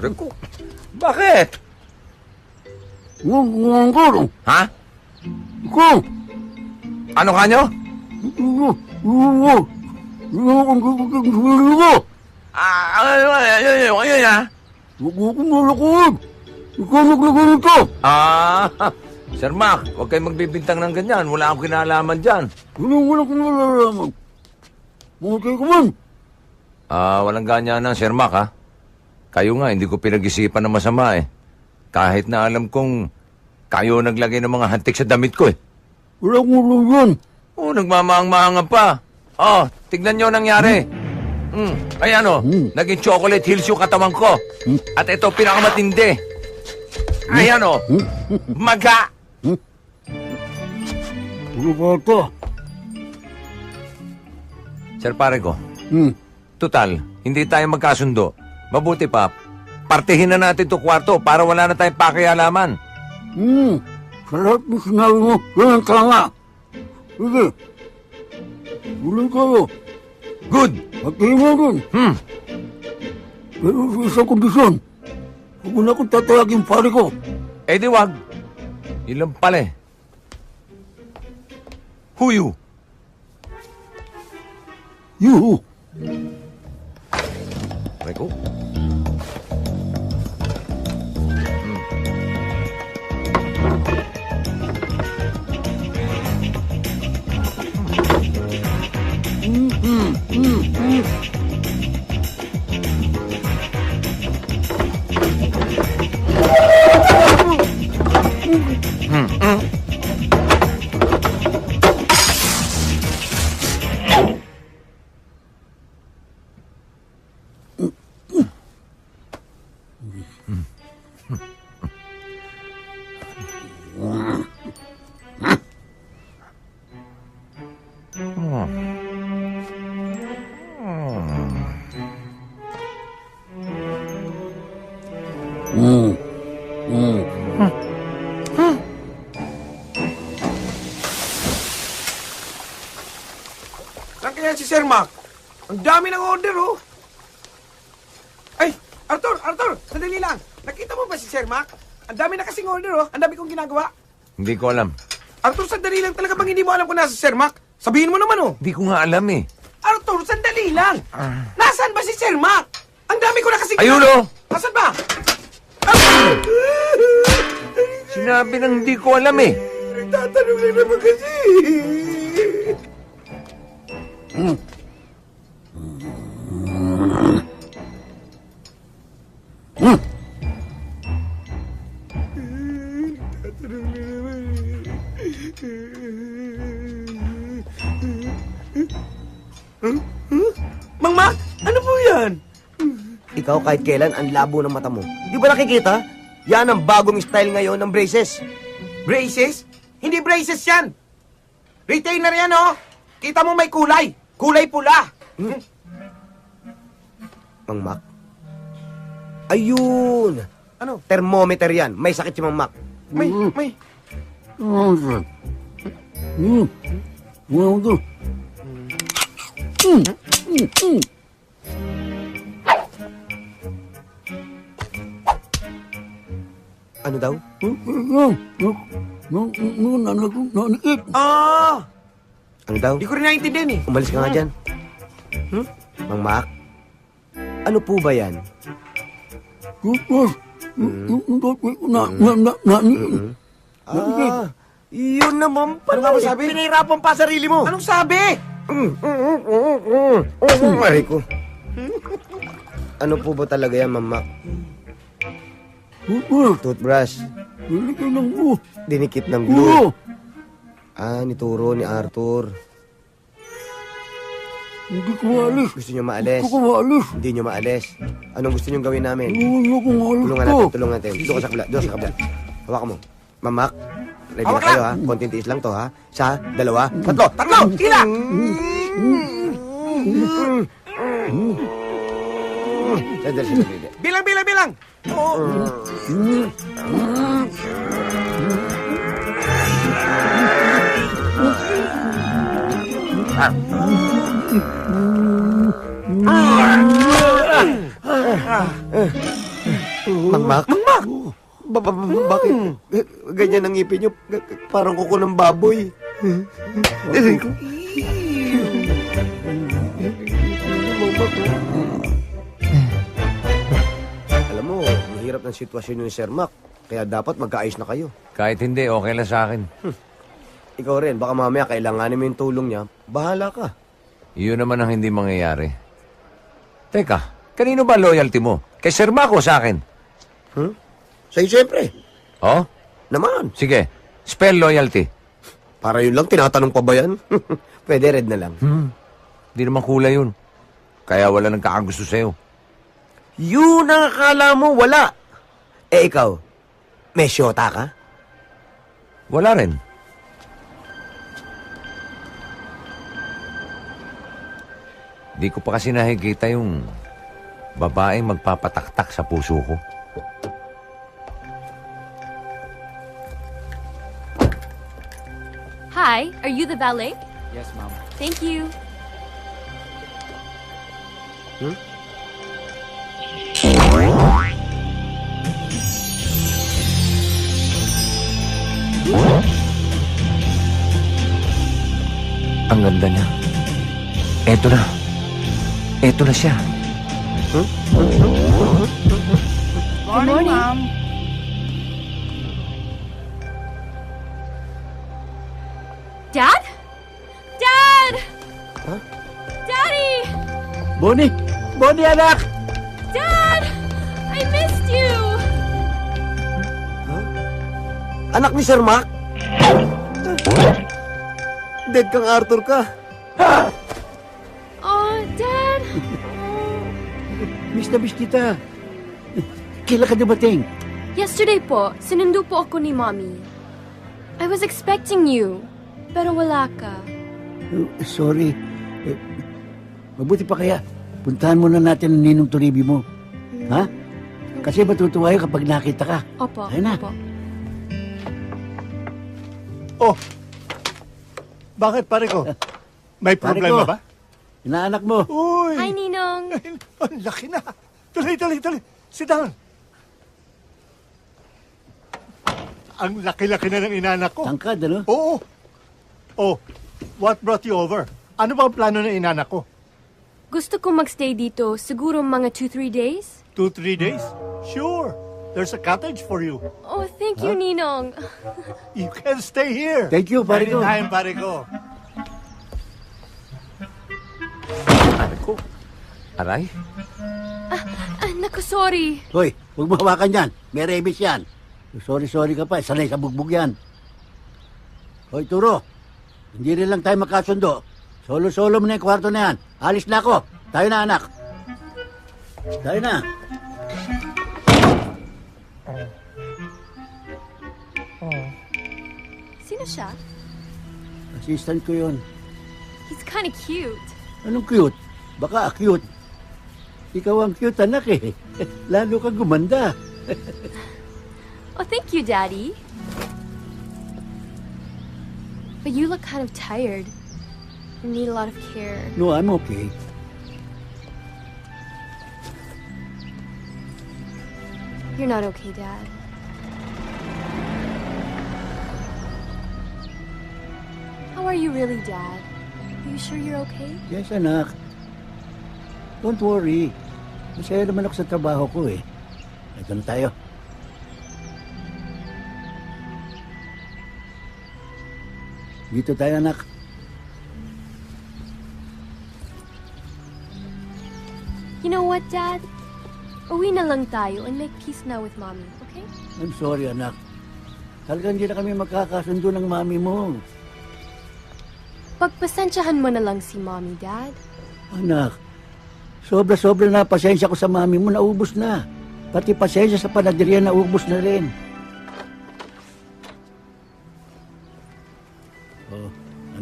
[SPEAKER 6] Rico, bakit? Ha? Ano ka nyo? Ayun ha? Sir Mac, huwag kayong magbibintang ng ganyan. Wala akong kinalaman dyan. Walang ganyanan, Sir Mac, ha? Kayo nga, hindi ko pinag-isipan na masama, eh. Kahit na alam kong kayo naglagay ng mga hantik sa damit ko, eh.
[SPEAKER 4] Walang ulo yun.
[SPEAKER 6] Nagmamahang-mahanga pa. Tignan nyo nangyari. Ayan, naging chocolate hills yung katawan ko. At ito, pinakamatindi. Ayan, maga. Sir, pare ko. Total, hindi tayo magkasundo. Mabuti pa, partihin na natin to kwarto para wala na tayong pakialaman.
[SPEAKER 4] Sa lahat ng sinabi mo, yan ang tama. Sige. Tuloy kayo.
[SPEAKER 6] Good.
[SPEAKER 4] Partihin mo rin. Pero sa isang kondisyon, huwag mo na akong tatawagin pare ko.
[SPEAKER 6] Eh di wag. Ilan pala eh. Who you?
[SPEAKER 4] You.
[SPEAKER 6] Rico?
[SPEAKER 12] Saan kaya si Sir Mac? Ang dami ng order, oh. Ay, Arthur! Sandali lang. Nakita mo ba si Sir Mac? Ang dami na kasing order, oh. Ang dami kong ginagawa.
[SPEAKER 6] Hindi ko alam.
[SPEAKER 12] Arthur, sandali lang. Talaga bang hindi mo alam kung nasa si Sir Mac? Sabihin mo naman, oh.
[SPEAKER 6] Hindi ko nga alam, eh.
[SPEAKER 12] Arthur, sandali lang. Nasaan ba si Sir Mac? Ang dami ko na kasing...
[SPEAKER 6] Ayun, oh.
[SPEAKER 12] Nasaan ba?
[SPEAKER 6] Sinabi nang hindi ko alam, eh.
[SPEAKER 12] Nagtatanong lang naman kasi. Mang Mac, ano po yan?
[SPEAKER 10] Ikaw kahit kailan ang labo ng mata mo. Di ba nakikita? Yan ang bagong style ngayon ng braces.
[SPEAKER 12] Braces? Hindi braces yan. Retainer yan, oh. Kita mo may kulay. Kulay pula.
[SPEAKER 10] Mang Mac? Ayun!
[SPEAKER 12] Ano?
[SPEAKER 10] Thermometer yan. May sakit si Mang Mac.
[SPEAKER 12] May.
[SPEAKER 10] Ano daw? Ano daw?
[SPEAKER 12] Di ko rin naiintindihan, eh.
[SPEAKER 10] Umalis ka nga dyan. Mang Mac? Ano po ba yan? Yun naman pala.
[SPEAKER 12] Ano nga ba sabi?
[SPEAKER 10] Pinahirapan pa sarili mo.
[SPEAKER 12] Anong sabi?
[SPEAKER 10] Aray ko. Ano po ba talaga yan, Mama? Toothbrush. Dinikit ng glue. Nituro ni Arthur.
[SPEAKER 4] Hindi ko maalis.
[SPEAKER 10] Gusto niyo maalis?
[SPEAKER 4] Gusto ko maalis.
[SPEAKER 10] Hindi niyo maalis. Anong gusto niyo gawin namin?
[SPEAKER 4] Ayaw ko maalis
[SPEAKER 10] Tulungan natin. Doon ka sa kabila. Doon sa kabila. Hawakan mo. Mamak, ready
[SPEAKER 12] Hawak
[SPEAKER 10] na kayo
[SPEAKER 12] lang.
[SPEAKER 10] ha? Konting tiis lang to ha? Isa, dalawa, tatlo.
[SPEAKER 12] Tatlo! Tila!
[SPEAKER 10] Sandali.
[SPEAKER 12] Bilang!
[SPEAKER 10] Mangmak? Bakit? Ganyan ang ngipin niyo. Parang kuko ng baboy. Alam mo, mahirap ng sitwasyon ni Sir Mac. Kaya dapat magkaayos na kayo.
[SPEAKER 6] Kahit hindi, okay lang sa akin.
[SPEAKER 10] Ikaw rin, baka mamaya kailanganin mo yung tulong niya. Bahala ka.
[SPEAKER 6] Iyon naman ang hindi mangyayari. Teka, kanino ba loyalty mo? Kay Sir Mac o sa akin?
[SPEAKER 10] Sa'yo siyempre.
[SPEAKER 6] Oh?
[SPEAKER 10] Naman.
[SPEAKER 6] Sige, spell loyalty.
[SPEAKER 10] Para yun lang, tinatanong pa ba yan? Pwede red na lang.
[SPEAKER 6] Hindi naman kulay yun. Kaya wala nang kakagusto sa'yo.
[SPEAKER 10] Yun ang akala mo, wala. Eh ikaw, may syota ka?
[SPEAKER 6] Wala rin. Di ko pa kasi nakikita yung babaeng magpapataktak sa puso ko.
[SPEAKER 9] Hi, are you the valet?
[SPEAKER 1] Yes, ma'am.
[SPEAKER 9] Thank you.
[SPEAKER 6] Ang ganda niya. Eto na. Eto na siya.
[SPEAKER 11] Good morning, Ma'am.
[SPEAKER 9] Dad? Dad!
[SPEAKER 10] Huh?
[SPEAKER 9] Daddy!
[SPEAKER 4] Bonnie, anak!
[SPEAKER 9] Dad! I missed you!
[SPEAKER 10] Anak ni Sir Mac? Dead kang Arthur ka.
[SPEAKER 9] Oh, Dad!
[SPEAKER 4] Miss na miss kita. Kailan ka dumating?
[SPEAKER 9] Yesterday po, sinundo po ako ni Mommy. I was expecting you, pero wala ka.
[SPEAKER 4] Sorry. Mabuti pa kaya, puntahan muna natin ang ninong Turibi mo. Ha? Kasi matutuwa yun kapag nakita ka.
[SPEAKER 9] Opo,
[SPEAKER 4] Ayun na.
[SPEAKER 9] opo.
[SPEAKER 3] Oh, bakit pare ko? May
[SPEAKER 4] Pare
[SPEAKER 3] problema
[SPEAKER 4] ko,
[SPEAKER 3] ba?
[SPEAKER 4] Inaanak mo.
[SPEAKER 3] Uy!
[SPEAKER 9] Hi, Ninong.
[SPEAKER 3] Ang laki na. Tuloy. Sit down. Ang laki-laki na ng inanak ko.
[SPEAKER 4] Tangkad, ano?
[SPEAKER 3] Oo. Oh, what brought you over? Ano ba ang plano ng inanak ko?
[SPEAKER 9] Gusto ko magstay dito, siguro mga 2-3 days?
[SPEAKER 3] 2-3 days? Sure. There's a cottage for you.
[SPEAKER 9] Oh, thank you, Ninong.
[SPEAKER 3] You can stay here.
[SPEAKER 4] Thank you, pare ko.
[SPEAKER 3] Anytime, pare ko.
[SPEAKER 6] Aray ko. Aray?
[SPEAKER 9] Naku, sorry.
[SPEAKER 4] Hoy, huwag mo hawakan yan. May rabies yan. Sorry ka pa. Sanay sa bugbog yan. Hoy, Turo. Hindi rin lang tayo makasundo. Solo-solo mo na yung kwarto na yan. Alis na ako. Tayo na, anak. Tayo na.
[SPEAKER 9] Sino siya?
[SPEAKER 4] Assistant ko yun.
[SPEAKER 9] He's kind of cute.
[SPEAKER 4] Anong cute? Baka cute. Ikaw ang cute, anak eh. Lalo kang gumanda.
[SPEAKER 9] Oh, thank you, Daddy. But you look kind of tired. You need a lot of care.
[SPEAKER 4] No, I'm okay.
[SPEAKER 9] You're not okay, Dad. How are you really, Dad? Are you sure you're okay?
[SPEAKER 4] Yes, anak. Don't worry. Masaya naman ako sa trabaho ko eh. Ito na tayo. Dito tayo, anak.
[SPEAKER 9] You know what, Dad? Uwi na lang tayo and make peace now with Mommy, okay?
[SPEAKER 4] I'm sorry, anak. Talagang hindi na kami magkakasundo ng mami mo.
[SPEAKER 9] Pagpasensyahan mo na lang si Mommy, Dad.
[SPEAKER 4] Anak, sobra-sobra na pasensya ko sa mami mo, naubos na. Pati pasensya sa panaderia, naubos na rin. Oh,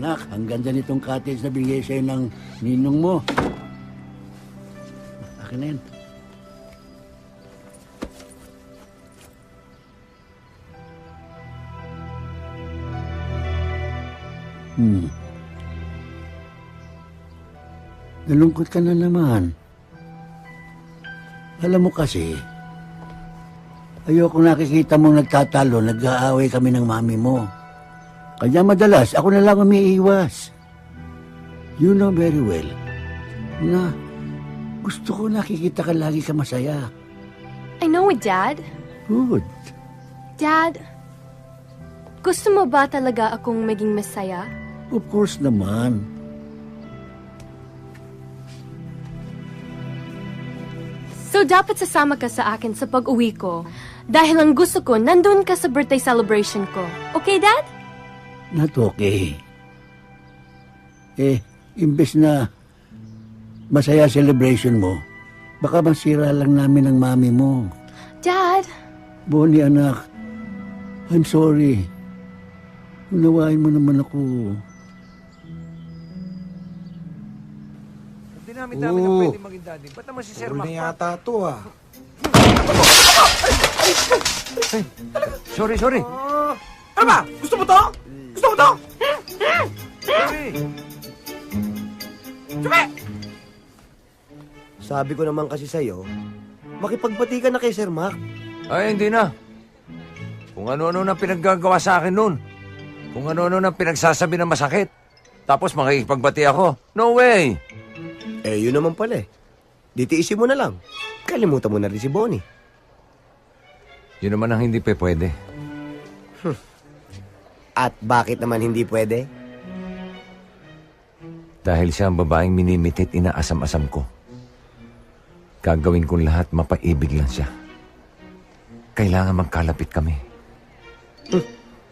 [SPEAKER 4] anak, ang ganda nitong cottage na binigay sa'yo ng ninong mo. Akin na yan. Nalungkot ka na naman. Alam mo kasi, ayoko nakikita mong nagtatalo, nag-aaway kami ng mami mo. Kaya madalas, ako na lang umiiwas. You know very well na gusto ko nakikita ka lagi ka masaya.
[SPEAKER 9] I know it, Dad.
[SPEAKER 4] Good.
[SPEAKER 9] Dad, gusto mo ba talaga akong maging masaya?
[SPEAKER 4] Of course naman.
[SPEAKER 9] So dapat sasama ka sa akin sa pag-uwi ko dahil ang gusto ko nandun ka sa birthday celebration ko. Okay, Dad?
[SPEAKER 4] Not okay. Imbes na masaya celebration mo, baka masira lang namin ang mami mo.
[SPEAKER 9] Dad!
[SPEAKER 4] Bonnie, anak, I'm sorry. Unawain mo naman ako.
[SPEAKER 6] Dami-dami na pwede maging daddy. Ba't naman si Sir Mac?
[SPEAKER 12] yata to ah.
[SPEAKER 6] Sorry.
[SPEAKER 12] Ano ba? Gusto mo to? Gusto mo to?
[SPEAKER 6] Sorry.
[SPEAKER 12] Sabi!
[SPEAKER 10] Sabi ko naman kasi sa'yo, makipagbati ka na kay Sir Mac.
[SPEAKER 6] Ay, hindi na. Kung ano-ano na pinaggagawa sa akin noon. Kung ano-ano na pinagsasabi na masakit. Tapos makikipagbati ako. No way!
[SPEAKER 10] Yun naman pala eh. Ditiisin mo na lang. Kalimutan mo na rin si Bonnie.
[SPEAKER 6] Yun naman ang hindi pwede.
[SPEAKER 10] At bakit naman hindi pwede?
[SPEAKER 6] Dahil siya ang babaeng minimitit, inaasam-asam ko. Gagawin kong lahat, mapaibig lang siya. Kailangan magkalapit kami.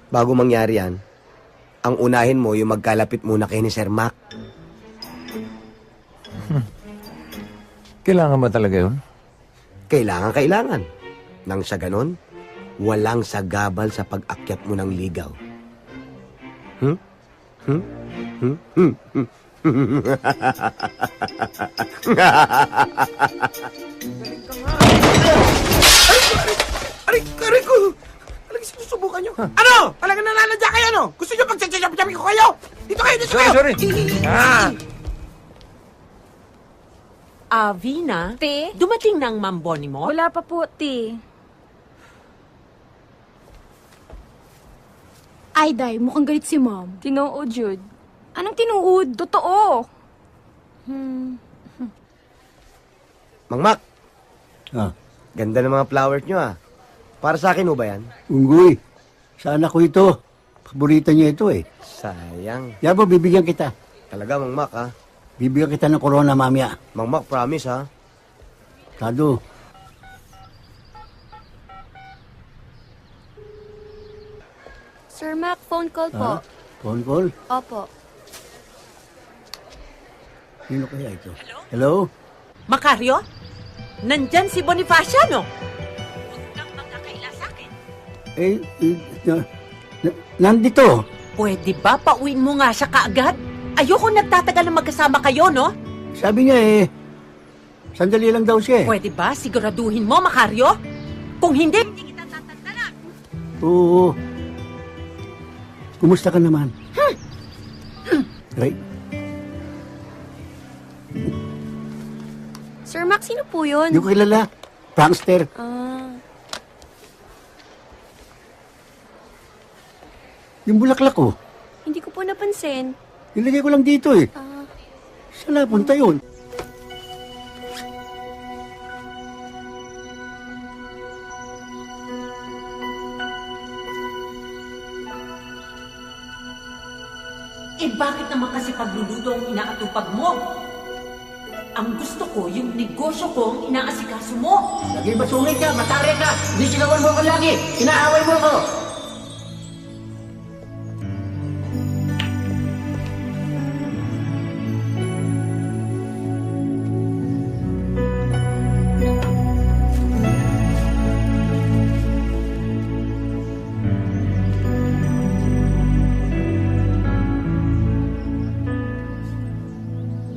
[SPEAKER 10] Bago mangyari yan, ang unahin mo yung magkalapit muna kay ni Sir Mac.
[SPEAKER 6] Kailangan ba talaga yun?
[SPEAKER 10] Kailangan. Nang sa ganon, walang sagabal sa pag-akyat mo ng ligaw.
[SPEAKER 12] Aray ko! Talagang sinusubukan nyo. Ano? Talagang nananadya kayo, no? Gusto nyo pagtsatsatsapin ko kayo? Dito kayo!
[SPEAKER 6] Sorry.
[SPEAKER 8] Vina?
[SPEAKER 13] Te?
[SPEAKER 8] Dumating na ang Ma'am Bonnie mo?
[SPEAKER 13] Wala pa po, te.
[SPEAKER 14] Ay, Day, mukhang galit si Mom.
[SPEAKER 13] Tinuod, Jude.
[SPEAKER 14] Anong tinuod?
[SPEAKER 13] Totoo.
[SPEAKER 10] Mang Mac,
[SPEAKER 4] Ganda
[SPEAKER 10] ng mga flowers nyo ah. Para sa akin ho ba yan?
[SPEAKER 4] Unggoy, sa anak ko ito. Paborito niya ito eh.
[SPEAKER 10] Sayang.
[SPEAKER 4] Yabo, bibigyan kita.
[SPEAKER 10] Talaga, Mang Mac ah.
[SPEAKER 4] Bibigyan kita ng corona mamaya.
[SPEAKER 10] Mang Mac, promise ha.
[SPEAKER 4] Tado.
[SPEAKER 9] Sir Mac, phone call po.
[SPEAKER 4] Phone call?
[SPEAKER 9] Opo.
[SPEAKER 4] Sino kaya ito? Hello?
[SPEAKER 8] Macario? Nandyan si Bonifaciano. Huwag kang magkakaila sa akin.
[SPEAKER 4] Nandito.
[SPEAKER 8] Pwede ba pauwiin mo nga siya kaagad? Ayoko nagtatagal na magkasama kayo, no?
[SPEAKER 4] Sabi niya sandali lang daw siya eh.
[SPEAKER 8] Pwede ba siguraduhin mo, Macario? Kung hindi kita tatantalan.
[SPEAKER 4] Oo. Kumusta ka naman? Right?
[SPEAKER 9] Sir Mac, sino po yun?
[SPEAKER 4] Hindi ko kilala. Prankster. Yung bulaklak ko.
[SPEAKER 9] Hindi ko po napansin.
[SPEAKER 4] Nilagay ko lang dito eh. Saan napunta yun?
[SPEAKER 8] Eh bakit naman kasi pagluluto ang inaatupag mo? Ang gusto ko, yung negosyo ko ang inaasikaso mo.
[SPEAKER 4] Lagi masungit ka, matari ka. Hindi sigawan mo ko lagi. Inaaway mo ko.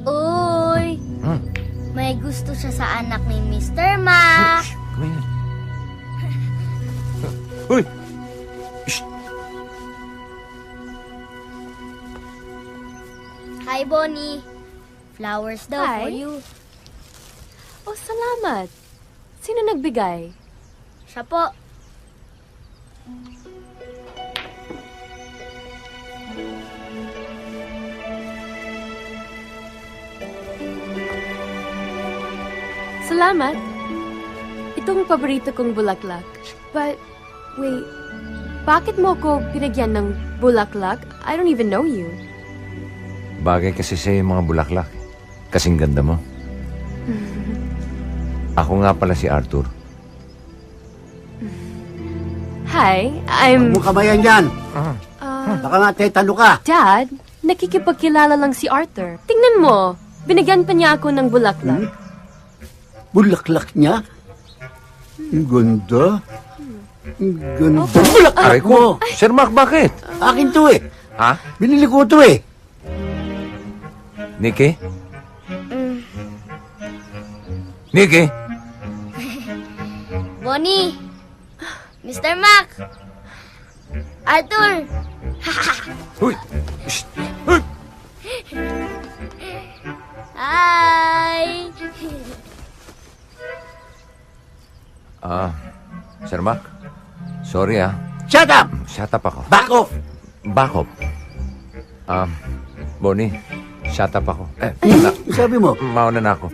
[SPEAKER 15] Uy! May gusto siya sa anak ni Mr. Mac.
[SPEAKER 6] Uy!
[SPEAKER 15] Hi, Bonnie. Flowers daw
[SPEAKER 9] Hi.
[SPEAKER 15] for you.
[SPEAKER 9] Oh, salamat. Sino nagbigay?
[SPEAKER 15] Siya po.
[SPEAKER 9] Salamat. Itong paborito kong bulaklak. But, wait. Bakit mo ko pinagyan ng bulaklak? I don't even know you.
[SPEAKER 6] Bagay kasi sa'yo yung mga bulaklak. Kasing ganda mo. Ako nga pala si Arthur.
[SPEAKER 9] Hi, I'm...
[SPEAKER 4] Huwag mo kamayan yan. Baka nga tetalo ka.
[SPEAKER 9] Dad, nakikipagkilala lang si Arthur. Tingnan mo, binigyan pa niya ako ng bulaklak.
[SPEAKER 4] Bulaklak niya? Ang ganda. Ang ganda. Bulaklak
[SPEAKER 6] Aray
[SPEAKER 4] mo.
[SPEAKER 6] ko. Sir Mac, bakit?
[SPEAKER 4] Akin to eh.
[SPEAKER 6] Ha?
[SPEAKER 4] Binili ko to eh.
[SPEAKER 6] Nikki? Nikki?
[SPEAKER 15] Bonnie. Mr. Mac. Arthur.
[SPEAKER 6] Uy! Shh! Uy!
[SPEAKER 15] Hi.
[SPEAKER 6] Sir Mac? Sorry
[SPEAKER 4] Shut up!
[SPEAKER 6] Shut up ako.
[SPEAKER 4] Back off!
[SPEAKER 6] Back up. Bonnie, shut up ako.
[SPEAKER 4] Sabi mo?
[SPEAKER 6] Mauna na ako.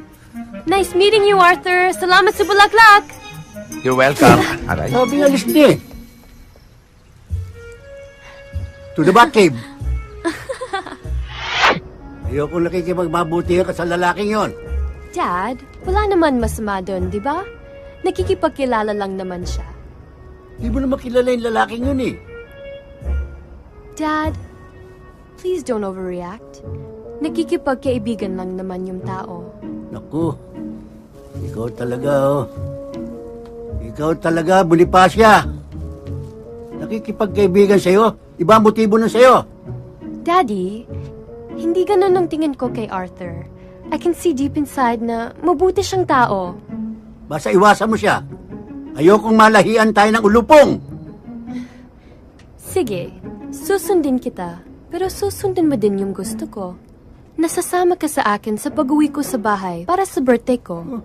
[SPEAKER 9] Nice meeting you, Arthur. Salamat sa bulaklak.
[SPEAKER 6] You're welcome. Aray.
[SPEAKER 4] Sabi nga alis niya eh. To the Batcave. Ayoko nakikipagmabuti ka sa lalaking yon.
[SPEAKER 9] Dad, wala naman masama doon, di ba? Nakikipagkilala lang naman siya.
[SPEAKER 4] Di mo naman kilala yung lalaking yun eh.
[SPEAKER 9] Dad, please don't overreact. Nakikipagkaibigan lang naman yung tao.
[SPEAKER 4] Naku, ikaw talaga oh. Ikaw talaga, Bonifacia. Nakikipagkaibigan sa'yo. Iba ang motibo na sa'yo.
[SPEAKER 9] Daddy, hindi ganun ang tingin ko kay Arthur. I can see deep inside na mabuti siyang tao.
[SPEAKER 4] Basta iwasan mo siya. Ayokong malahian tayo ng ulupong.
[SPEAKER 9] Sige, susundin kita. Pero susundin mo din yung gusto ko. Nasasama ka sa akin sa pag-uwi ko sa bahay para sa birthday ko.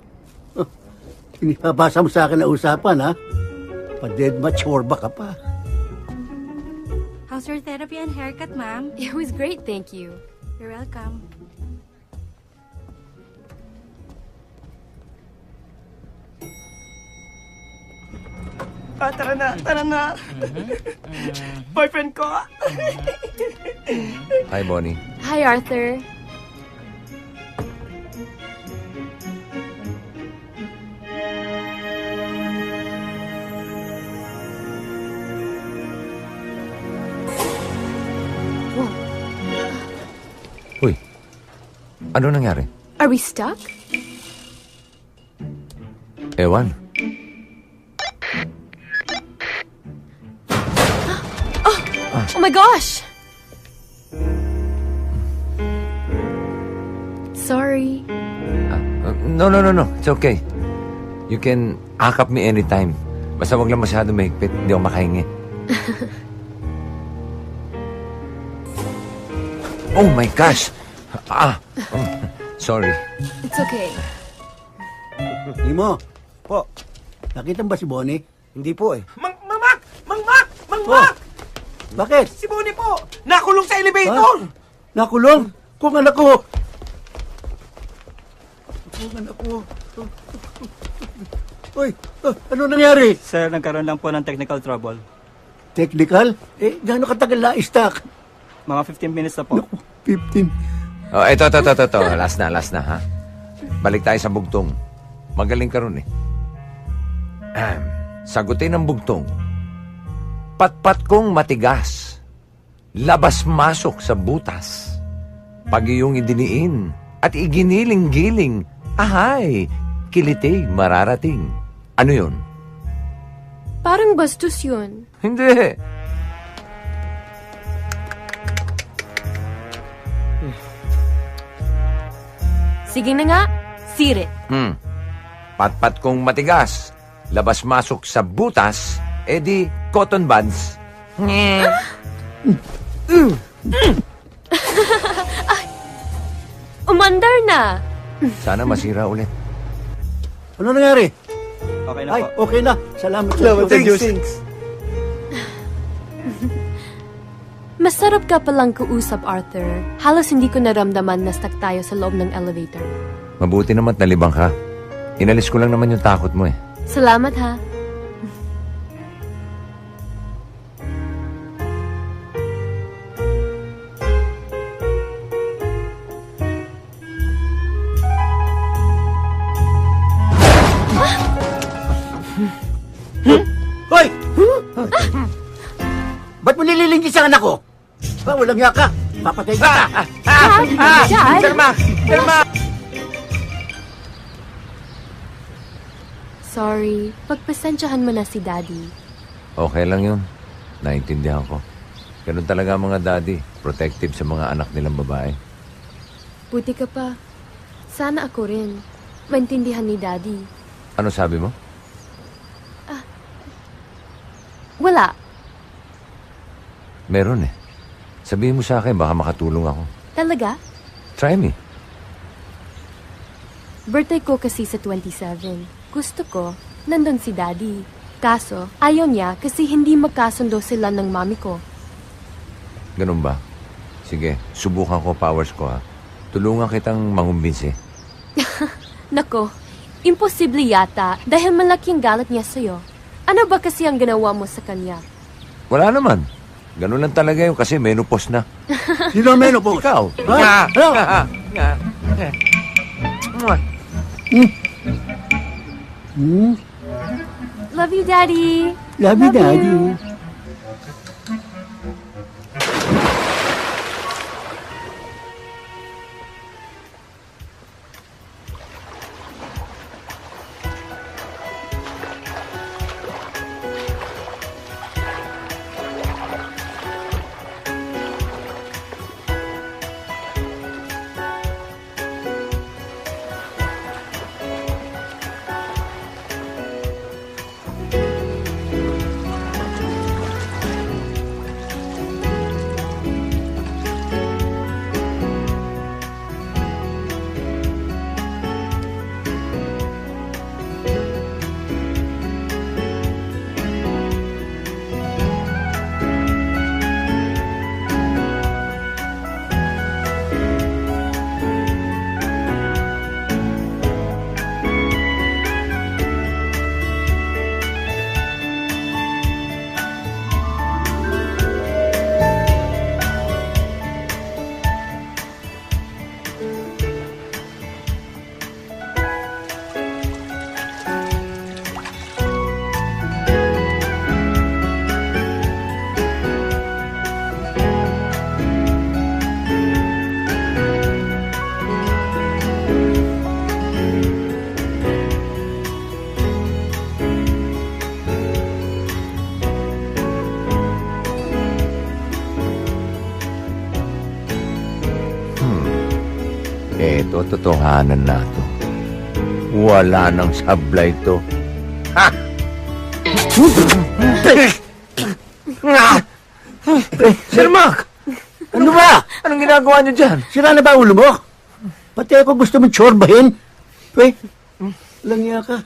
[SPEAKER 4] Inipabasa mo sa akin na usapan, ha? Pa-dead mature ka pa.
[SPEAKER 13] How's your therapy and haircut, ma'am?
[SPEAKER 9] It was great, thank you.
[SPEAKER 13] You're welcome.
[SPEAKER 12] Tara na, tara na. Boyfriend ko.
[SPEAKER 6] Hi, Bonnie.
[SPEAKER 9] Hi, Arthur.
[SPEAKER 6] Uy, ano nangyari?
[SPEAKER 9] Are we stuck?
[SPEAKER 6] Ewan.
[SPEAKER 9] Oh my gosh! Sorry.
[SPEAKER 6] No. It's okay. You can akap me anytime. Basta wag lang masyado mahigpit. Hindi ako makahingi. Oh my gosh! Sorry.
[SPEAKER 9] It's okay.
[SPEAKER 4] Limo. Po. Nakita mo ba si Bonnie?
[SPEAKER 10] Hindi po eh.
[SPEAKER 12] Mang Mac!
[SPEAKER 4] Bakit?
[SPEAKER 12] Si Bonnie po! Nakulong sa elevator!
[SPEAKER 4] Nakulong? Kung anak ko! Kung anak ko! Uy! Ano nangyari?
[SPEAKER 16] Sir, nagkaroon lang po ng technical trouble.
[SPEAKER 4] Technical? Eh, gaano katagal na stock?
[SPEAKER 1] Mga 15 minutes na po.
[SPEAKER 4] 15.
[SPEAKER 6] Oh, ito. Last na, ha? Balik tayo sa bugtong. Magaling ka ron, eh. Sagutin ang bugtong. Patpat kong matigas, labas-masok sa butas. Pag iyong idiniin at iginiling-giling, ahay, kiliti mararating. Ano yun?
[SPEAKER 9] Parang bastos yun.
[SPEAKER 6] Hindi.
[SPEAKER 9] Sige na nga, sirit.
[SPEAKER 6] Patpat kong matigas, labas-masok sa butas, edi cotton buds.
[SPEAKER 9] Ay, umandar na.
[SPEAKER 6] Sana masira ulit.
[SPEAKER 4] Ano nangyari?
[SPEAKER 1] Okay na
[SPEAKER 4] Ay,
[SPEAKER 1] po.
[SPEAKER 4] okay na. Salamat
[SPEAKER 1] Salamat sa Diyos.
[SPEAKER 9] Masarap ka palang kausap, Arthur. Halos hindi ko naramdaman na stuck tayo sa loob ng elevator.
[SPEAKER 6] Mabuti naman nalibang ka. Inalis ko lang naman yung takot mo, eh.
[SPEAKER 9] Salamat, ha?
[SPEAKER 4] Hoy! Ba't mo nililingkis ang anak ko? Walang hiya ka. Papatay kita.
[SPEAKER 9] Dad!
[SPEAKER 6] Telma!
[SPEAKER 9] Sorry. Pagpasensyahan mo na si Daddy.
[SPEAKER 6] Okay lang yun. Naintindihan ko. Ganun talaga ang mga daddy. Protective sa mga anak nilang babae.
[SPEAKER 9] Buti ka pa. Sana ako rin. Maintindihan ni Daddy.
[SPEAKER 6] Ano sabi mo?
[SPEAKER 9] Wala.
[SPEAKER 6] Meron, eh. Sabihin mo sa akin, baka makatulong ako.
[SPEAKER 9] Talaga?
[SPEAKER 6] Try me.
[SPEAKER 9] Birthday ko kasi sa 27. Gusto ko, nandun si Daddy. Kaso, ayaw niya kasi hindi magkasundo sila ng mami ko.
[SPEAKER 6] Ganun ba? Sige, subukan ko powers ko, ha. Tulungan kitang mangumbinsi.
[SPEAKER 9] Nako, imposible yata dahil malaki ang galit niya sa'yo. Ano ba kasi ang ginawa mo sa kanya?
[SPEAKER 6] Wala naman. Ganun lang talaga yun kasi menopause na.
[SPEAKER 4] Sino ang menopause?
[SPEAKER 6] Ikaw.
[SPEAKER 4] Ha?
[SPEAKER 9] Love you, Daddy.
[SPEAKER 4] Love you, Daddy.
[SPEAKER 6] Eto, totohanan na to. Wala nang sablay to. Ha! Sir Mac!
[SPEAKER 4] Ano ba?
[SPEAKER 6] Anong ginagawa niyo dyan?
[SPEAKER 4] Sira na ba ulo mo? Pati ako gusto mong tsorbahin. Langya ka.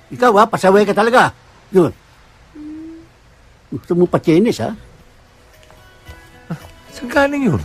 [SPEAKER 4] Ikaw pasaway ka talaga. Yun. Gusto mo patyenis, ha?
[SPEAKER 6] Saan galing yun?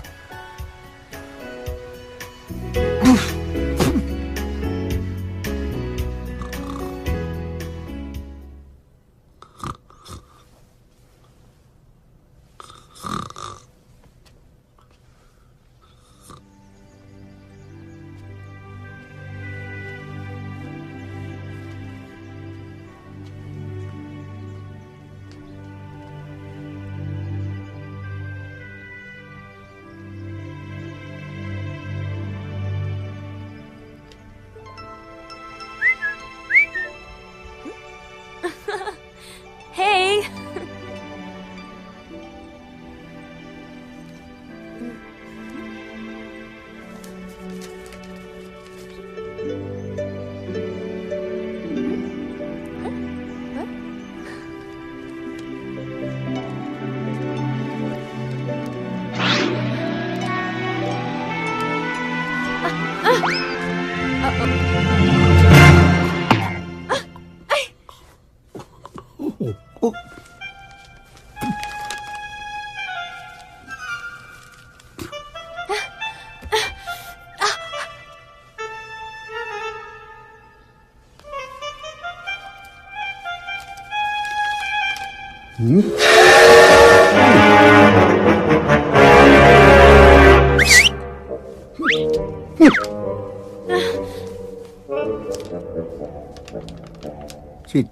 [SPEAKER 4] Sid.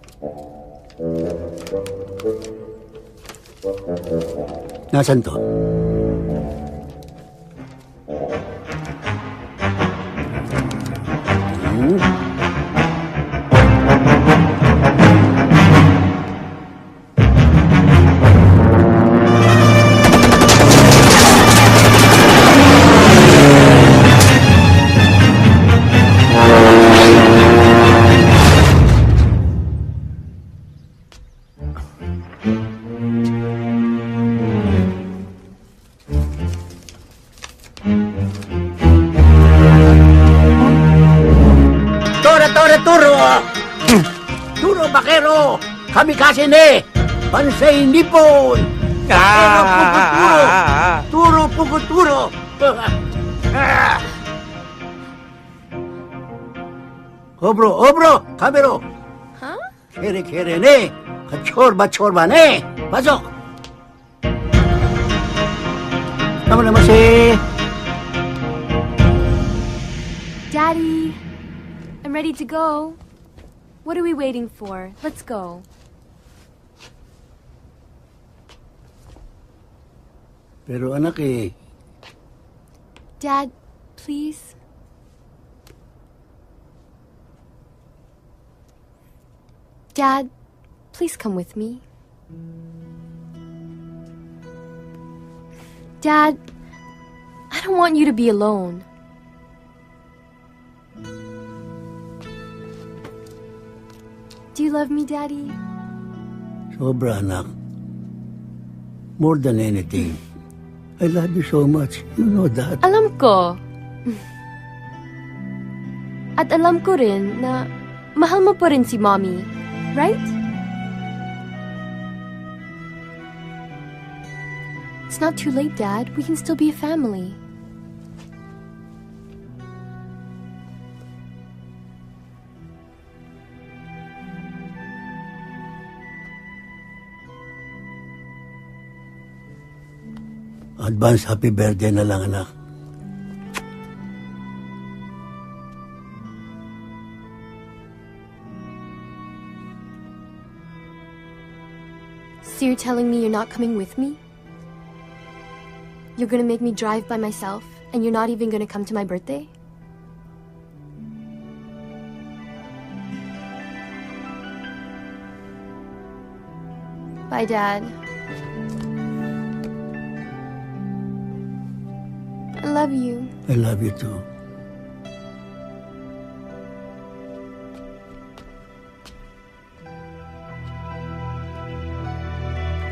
[SPEAKER 4] Nasaan to? Turo! Turo, bakero! Kamikaze ne! Pansay Nippon! Bakero, puguturo! Turo, puguturo! Obro! Kamero!
[SPEAKER 9] Huh?
[SPEAKER 4] Kere ne! Kachorba ne! Pasok! Naman si...
[SPEAKER 9] Daddy, I'm ready to go. What are we waiting for? Let's go.
[SPEAKER 4] Pero anak
[SPEAKER 9] Dad, please. Dad, please come with me. Dad, I don't want you to be alone. Do you love me, Daddy?
[SPEAKER 4] Sobra, anak. More than anything. I love you so much. You know that.
[SPEAKER 9] Alam ko. At alam ko rin na mahal mo pa rin si Mommy. Right? It's not too late, Dad. We can still be a family.
[SPEAKER 4] Advance happy birthday na lang, anak.
[SPEAKER 9] So you're telling me you're not coming with me? You're gonna make me drive by myself, and you're not even gonna come to my birthday? Bye, Dad. I love you.
[SPEAKER 4] I love you too.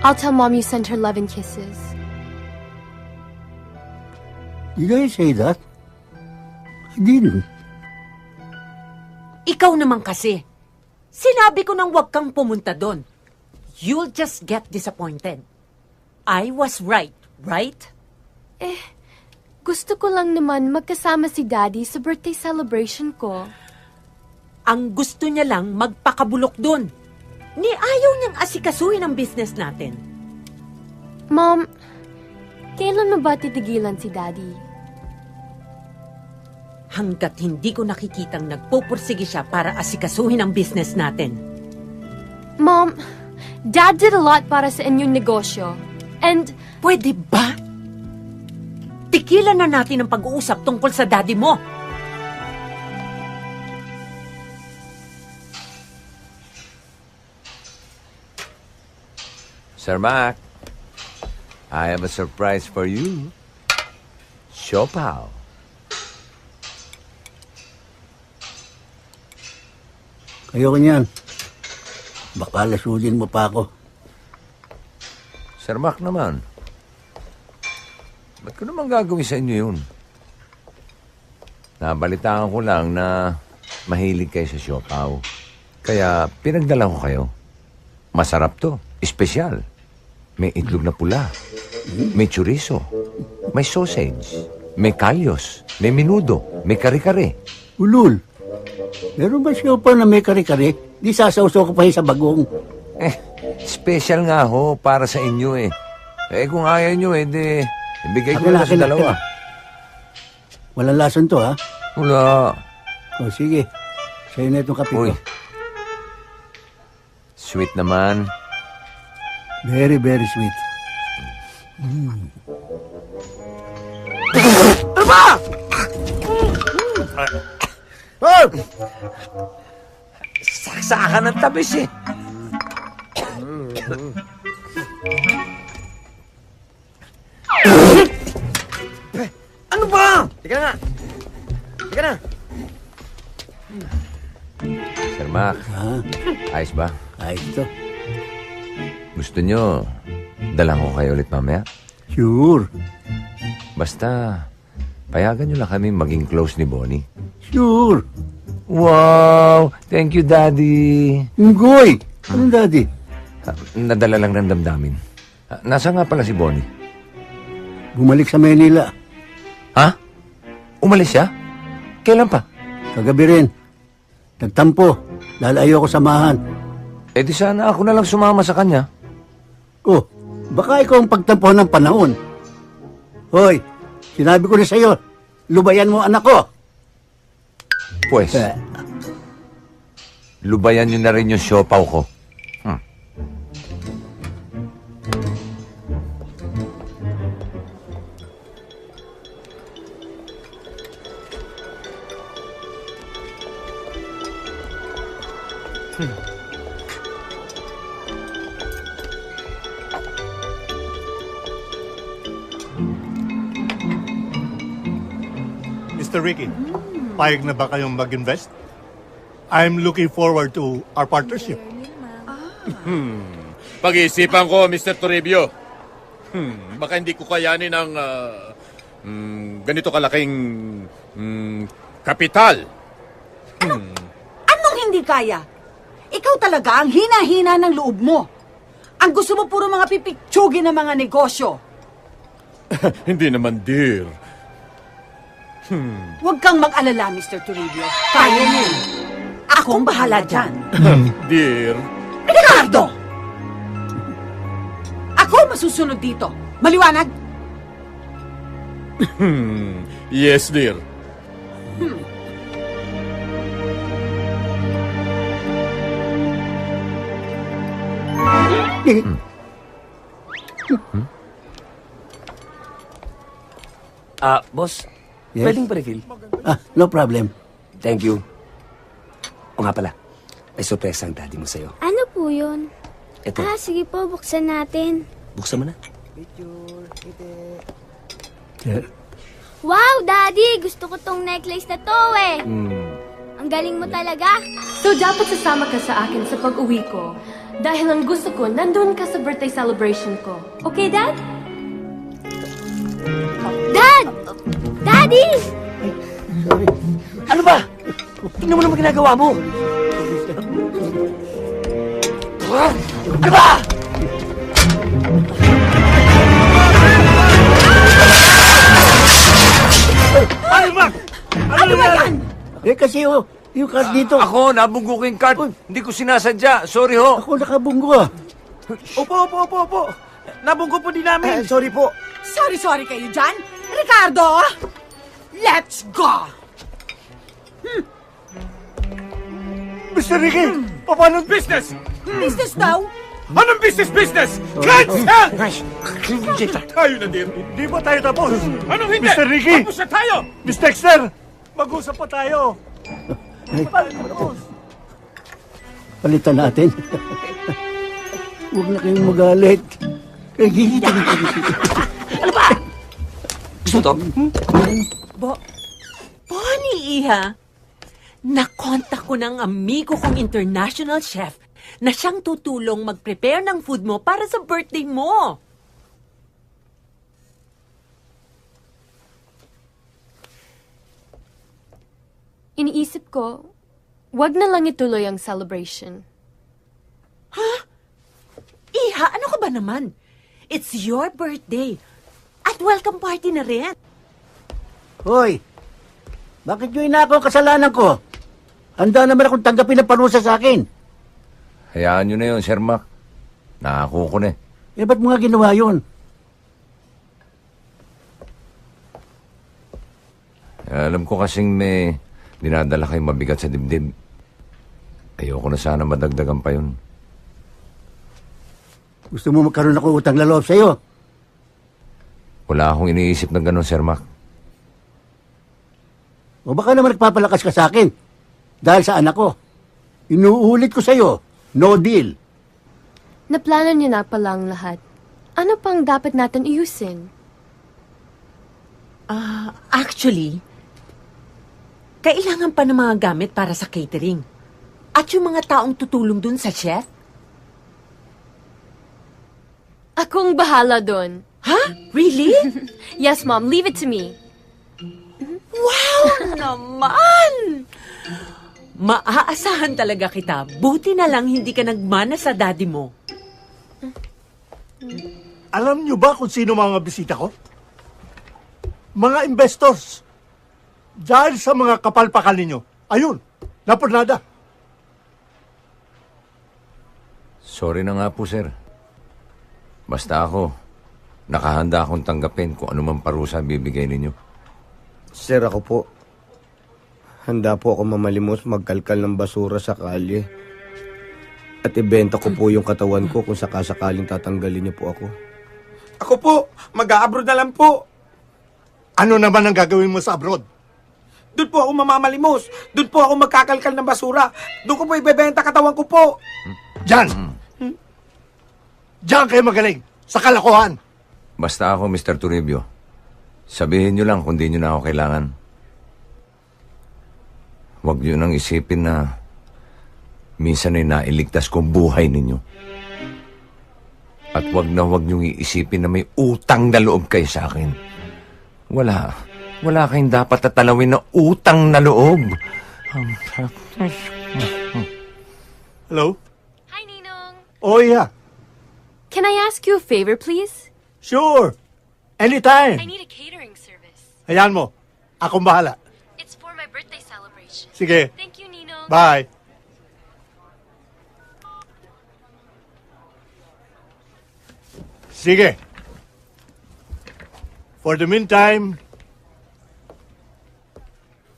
[SPEAKER 9] I'll tell Mom you sent her love and kisses.
[SPEAKER 4] Did I say that? I didn't.
[SPEAKER 8] Ikaw naman kasi. Sinabi ko nang huwag kang pumunta doon. You'll just get disappointed. I was right?
[SPEAKER 9] Gusto ko lang naman magkasama si Daddy sa birthday celebration ko.
[SPEAKER 8] Ang gusto niya lang magpakabulok doon. Ni ayaw niyang asikasuhin ang business natin.
[SPEAKER 9] Mom, kailan mo ba titigilan si Daddy?
[SPEAKER 8] Hanggat hindi ko nakikitang nagpupursige siya para asikasuhin ang business natin.
[SPEAKER 9] Mom, Dad did a lot para sa inyong negosyo. And...
[SPEAKER 8] Pwede ba? Tigilan na natin ang pag-uusap tungkol sa daddy mo.
[SPEAKER 6] Sir Mac, I have a surprise for you. Siopaw.
[SPEAKER 4] Ayoko niyan. Baka lasudin mo pa ako.
[SPEAKER 6] Sir Mac naman. Ba't ko naman gagawin sa inyo yun? Nabalitaan ko lang na mahilig kayo sa siopaw. Kaya pinagdala ko kayo. Masarap to. espesyal. May itlog na pula. May chorizo. May sausage. May kalyos. May minudo. May kare-kare.
[SPEAKER 4] Ulul. Meron ba siya pa na may kare-kare? Di sasawsaw ko pa yun sa bagong.
[SPEAKER 6] Special nga ho para sa inyo eh. Kung ayaw nyo di ibigay ko na sa dalawa.
[SPEAKER 4] Walang lason to, ha?
[SPEAKER 6] Wala.
[SPEAKER 4] O, sige. Sa'yo na itong kape ko.
[SPEAKER 6] Sweet naman.
[SPEAKER 4] Very, very sweet.
[SPEAKER 12] Ano ba?
[SPEAKER 6] Saksakan ng tabis eh.
[SPEAKER 12] Ano ba? Teka na. Teka na.
[SPEAKER 6] Sir Mac, ayos ba?
[SPEAKER 4] Ayos to.
[SPEAKER 6] Gusto nyo, dalang ko kayo ulit mamaya?
[SPEAKER 4] Sure.
[SPEAKER 6] Basta, payagan nyo lang kami maging close ni Bonnie.
[SPEAKER 4] Sure.
[SPEAKER 6] Wow! Thank you, Daddy.
[SPEAKER 4] Ngoy! Anong Daddy?
[SPEAKER 6] Nadala lang ng damdamin. Nasa nga pala si Bonnie?
[SPEAKER 4] Bumalik sa Manila.
[SPEAKER 6] Ha? Umalis siya? Kailan pa?
[SPEAKER 4] Kagabi rin. Nagtampo. Dahil ayaw ko samahan.
[SPEAKER 6] Eh di sana ako na lang sumama sa kanya.
[SPEAKER 4] Oh, baka ikaw ang pagtampo ng panahon. Hoy, sinabi ko na sa'yo, lubayan mo anak ko.
[SPEAKER 6] Pues, lubayan nyo na rin yung siopaw ko.
[SPEAKER 3] Mr. Ricky, payag na ba kayong mag-invest? I'm looking forward to our partnership.
[SPEAKER 16] Pag-iisipan ko, Mr. Toribio. Baka hindi ko kayanin ang ganito kalaking kapital.
[SPEAKER 8] Anong hindi kaya? Ikaw talaga ang hina-hina ng loob mo. Ang gusto mo puro mga pipiktsugin ng mga negosyo.
[SPEAKER 16] Hindi naman, dear.
[SPEAKER 8] Huwag kang mag-alala, Mr. Toribio. Kaya mo. Akong bahala dyan.
[SPEAKER 16] Dear.
[SPEAKER 8] Ricardo! Ako masusunod dito. Maliwanag?
[SPEAKER 16] Yes, dear.
[SPEAKER 10] Boss,
[SPEAKER 4] Yes?
[SPEAKER 10] pwedeng pa-refill?
[SPEAKER 4] No problem.
[SPEAKER 10] Thank you. O nga pala, may sorpresa ang daddy mo sa'yo.
[SPEAKER 15] Ano po yun?
[SPEAKER 10] Ito.
[SPEAKER 15] Sige po, buksan natin.
[SPEAKER 10] Buksan mo na.
[SPEAKER 15] Wow, Daddy! Gusto ko tong necklace na to eh. Ang galing mo talaga.
[SPEAKER 9] So, dapat sasama ka sa akin sa pag-uwi ko. Dahil ang gusto ko, nandun ka sa birthday celebration ko. Okay, Dad?
[SPEAKER 15] Dad! Daddy!
[SPEAKER 10] Ano ba? Tingnan mo naman ginagawa mo. Ano ba?
[SPEAKER 3] Ano ba?
[SPEAKER 8] Ano ba yan?
[SPEAKER 4] Eh kasi yung card dito.
[SPEAKER 6] Ako, nabunggo ko yung card. Hindi ko sinasadya. Sorry ho.
[SPEAKER 4] Ako nakabunggo.
[SPEAKER 12] Opo. Nabunggo po din namin.
[SPEAKER 10] Sorry po.
[SPEAKER 8] Sorry kayo dyan. Ricardo! Let's go!
[SPEAKER 3] Mr. Ricky, paano
[SPEAKER 16] Business!
[SPEAKER 8] Business daw?
[SPEAKER 16] Anong business? Cancel! Tayo na, dear.
[SPEAKER 3] Di ba tayo tapos?
[SPEAKER 16] Anong hindi?
[SPEAKER 3] Mr. Ricky!
[SPEAKER 16] Tapos na tayo!
[SPEAKER 3] Miss Dexter! Mag-usap pa tayo!
[SPEAKER 4] Palitan natin. Huwag na kayong magalit.
[SPEAKER 10] Ano ba? Gusto mo to?
[SPEAKER 8] Bonnie, Iha. Nakontak ko ng amigo kong international chef na siyang tutulong mag-prepare ng food mo para sa birthday mo.
[SPEAKER 9] Iniisip ko, wag na lang ituloy ang celebration.
[SPEAKER 8] Ha? Iha, ba naman? It's your birthday. At welcome party na rin.
[SPEAKER 4] Hoy, bakit nyo inako ang kasalanan ko? Handa naman akong tanggapin ang parusa sa akin.
[SPEAKER 6] Hayaan nyo na yun, Sir Mac. Nakako ko na eh.
[SPEAKER 4] Eh, ba't mo nga ginawa yun?
[SPEAKER 6] Alam ko kasing may dinadala kayo mabigat sa dibdib. Ayoko na sana madagdagan pa yun.
[SPEAKER 4] Gusto mo magkaroon ako utang na loob sa'yo?
[SPEAKER 6] Wala akong iniisip ng ganun, Sir Mac.
[SPEAKER 4] O baka naman nagpapalakas ka sa akin dahil sa anak ko. Inuulit ko sa'yo, no deal.
[SPEAKER 9] Naplano niyo na palang lahat. Ano pang dapat natin iusin?
[SPEAKER 8] Actually, kailangan pa ng mga gamit para sa catering. At yung mga taong tutulong dun sa chef.
[SPEAKER 9] Akong bahala doon.
[SPEAKER 8] Ha? Really?
[SPEAKER 9] Yes, Mom. Leave it to me.
[SPEAKER 8] Wow naman! Maaasahan talaga kita. Buti na lang hindi ka nagmana sa daddy mo.
[SPEAKER 3] Alam nyo ba kung sino mga bisita ko? Mga investors. Dahil sa mga kapalpakan ninyo. Ayun, napunada.
[SPEAKER 6] Sorry na nga po, Sir. Basta ako, nakahanda akong tanggapin kung anumang parusa bibigay ninyo.
[SPEAKER 10] Sir, ako po. Handa po ako mamalimos magkalkal ng basura sa kalye. At ibenta ko po yung katawan ko kung sakasakaling tatanggalin niyo po ako.
[SPEAKER 12] Ako po, mag-a-abroad na lang po.
[SPEAKER 3] Ano naman ang gagawin mo sa abroad?
[SPEAKER 12] Doon po ako mamamalimos. Doon po ako magkakalkal ng basura. Doon ko po ibebenta katawan ko po.
[SPEAKER 3] Diyan! Diyan kayo magaling! Sa kalokohan!
[SPEAKER 6] Basta ako, Mr. Toribio. Sabihin nyo lang kung di nyo na ako kailangan. Huwag nyo nang isipin na minsan ay nailigtas kong buhay ninyo. At huwag nyo iisipin na may utang na loob kayo sa akin. Wala kayong dapat tatalawin na utang na loob.
[SPEAKER 3] Hello?
[SPEAKER 9] Hi, Ninong.
[SPEAKER 3] Oh, yeah.
[SPEAKER 9] Can I ask you a favor, please?
[SPEAKER 3] Sure. Anytime.
[SPEAKER 9] I need a catering service.
[SPEAKER 3] Hayaan mo. Akong bahala.
[SPEAKER 9] It's for my birthday celebration.
[SPEAKER 3] Sige.
[SPEAKER 9] Thank you, Ninong.
[SPEAKER 3] Bye. Sige. For the meantime,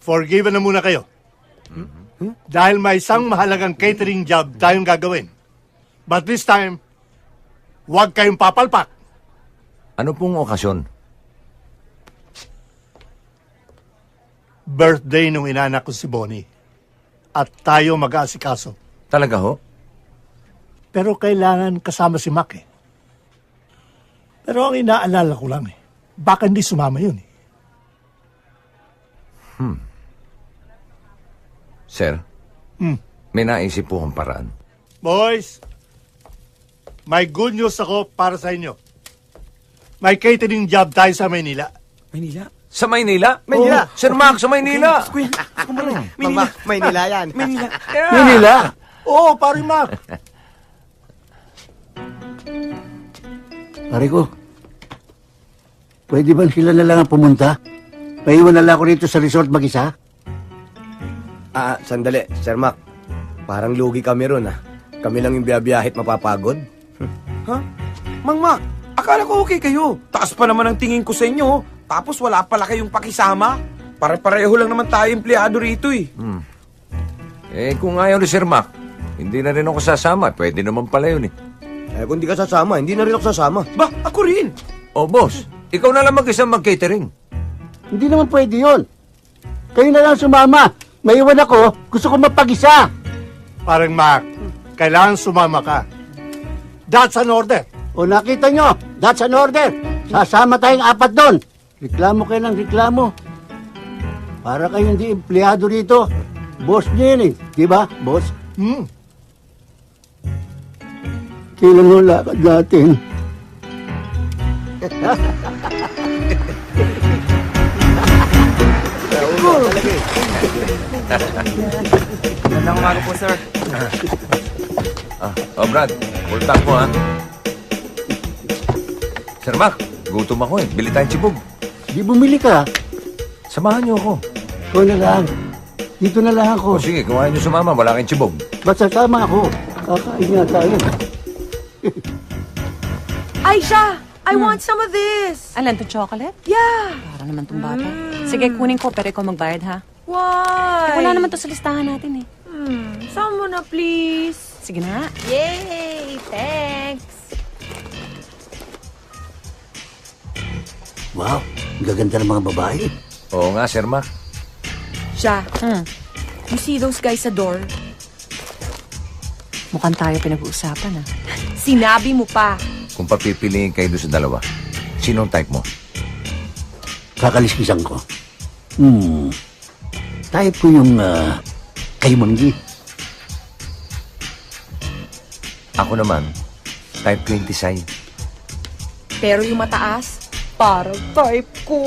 [SPEAKER 3] forgiven na muna kayo. Dahil may isang mahalagang catering job tayong gagawin. But this time, huwag kayong papalpak.
[SPEAKER 6] Ano pong okasyon?
[SPEAKER 3] Birthday nung inanak ko si Bonnie. At tayo mag-aasikaso.
[SPEAKER 6] Talaga ho?
[SPEAKER 3] Pero kailangan kasama si Mac eh. Pero ang inaalala ko lang eh, baka hindi sumama yun eh.
[SPEAKER 6] Sir, may naisip po akong paraan.
[SPEAKER 3] Boys, may good news ako para sa inyo. May catering job tayo sa Maynila.
[SPEAKER 12] Maynila?
[SPEAKER 6] Sa Maynila?
[SPEAKER 12] Maynila.
[SPEAKER 6] Oh, Sir Mac, sa Maynila.
[SPEAKER 12] Kuya, Maynila.
[SPEAKER 10] Maynila yan.
[SPEAKER 12] Maynila.
[SPEAKER 3] Maynila? Oo, pare Mac.
[SPEAKER 4] Pare ko, pwede ba sila na lang ang pumunta? Paiwan na lang ako rito sa resort mag-isa?
[SPEAKER 10] Sandali, Sir Mac. Parang lugi kami ron, Kami lang yung biyabiyahit mapapagod.
[SPEAKER 12] Ha? Mang Mac, akala ko okay kayo. Taas pa naman ang tingin ko sa inyo. Tapos wala pala kayong pakisama. Pare-pareho lang naman tayo empleyado rito eh.
[SPEAKER 6] Kung ayaw ni Sir Mac, hindi na rin ako sasama. Pwede naman pala yun eh.
[SPEAKER 10] Kung di ka sasama, hindi na rin ako sasama.
[SPEAKER 12] Ba, ako rin.
[SPEAKER 6] Oh, boss, ikaw na lang mag-isang mag-catering.
[SPEAKER 4] Hindi naman pwede yun. Kayo na lang sumama. Maiwan ako, gusto ko mapag-isa.
[SPEAKER 3] Parang Mac, kailangan sumama ka. That's an order.
[SPEAKER 4] O nakita nyo, that's an order. Sasama tayong 4 doon. Reklamo kayo ng reklamo. Para kayong hindi empleyado rito. Boss nyo yun eh. Di ba, boss? Kailan mo lakad natin?
[SPEAKER 1] Magandang umaga po, sir.
[SPEAKER 6] Brad, full tank mo, ha? Sir Mac, gutom ako eh. Bili tayong tsibog.
[SPEAKER 4] Di bumili ka.
[SPEAKER 6] Samahan niyo ako.
[SPEAKER 4] Ikaw na lang. Dito na lang ako.
[SPEAKER 6] O sige, kung ayaw niyo sumama, wala kayong tsibog.
[SPEAKER 4] Basta sama ako. Kakain nga tayo.
[SPEAKER 11] Aisha, I want some of this.
[SPEAKER 17] Alan, to chocolate?
[SPEAKER 11] Yeah.
[SPEAKER 17] Para naman tong bata. Sige, kunin ko, pero ikaw magbayad, ha?
[SPEAKER 11] Why?
[SPEAKER 17] Wala naman to sa listahan natin, eh.
[SPEAKER 11] Sama mo na, please.
[SPEAKER 17] Sige na.
[SPEAKER 11] Yay! Thanks.
[SPEAKER 4] Wow, ang gaganda ng mga babae.
[SPEAKER 6] Oo nga, Sir Mac.
[SPEAKER 11] Siya, you see those guys sa door?
[SPEAKER 17] Mukhang tayo pinag-uusapan, ha?
[SPEAKER 11] Sinabi mo pa.
[SPEAKER 6] Kung papipiliin kayo doon sa dalawa, sinong type mo?
[SPEAKER 4] Kakaliskisan ko. Type ko yung kay Manggi.
[SPEAKER 6] Ako naman, type 26.
[SPEAKER 11] Pero yung mataas, parang type ko.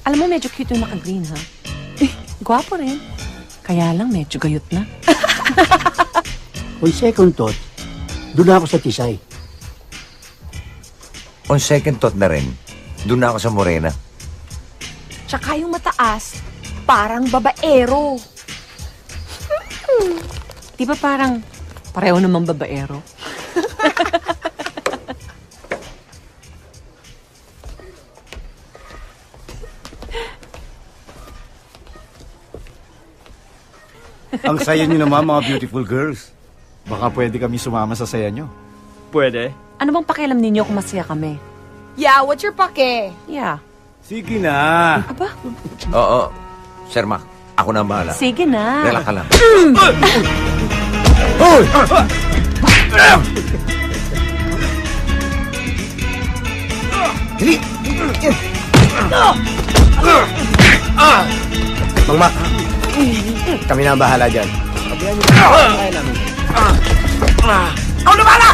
[SPEAKER 17] Alam mo, medyo cute yung naka-green, ha? Gwapo rin. Kaya lang, medyo gayot na.
[SPEAKER 4] On second thought, doon ako sa Tisay.
[SPEAKER 6] On second thought na rin, doon na ako sa Morena.
[SPEAKER 11] Tsaka yung mataas, parang babaero.
[SPEAKER 17] Di ba parang pareho naman babaero?
[SPEAKER 7] Ang saya niyo naman, mga beautiful girls. Baka pwede kami sumama sa saya niyo.
[SPEAKER 1] Pwede.
[SPEAKER 17] Ano bang pakialam ninyo kung masaya kami?
[SPEAKER 11] Yeah, what's your pake?
[SPEAKER 17] Yeah.
[SPEAKER 7] Sige na.
[SPEAKER 17] Aba?
[SPEAKER 6] Oo, Sir Mac, ako na ang bahala.
[SPEAKER 17] Sige na.
[SPEAKER 6] Relax ka lang.
[SPEAKER 10] Hoy! Dali! Mang Mac, kami na ang bahala dyan. Kabihan niyo na ang kaya namin.
[SPEAKER 11] Ako na bala!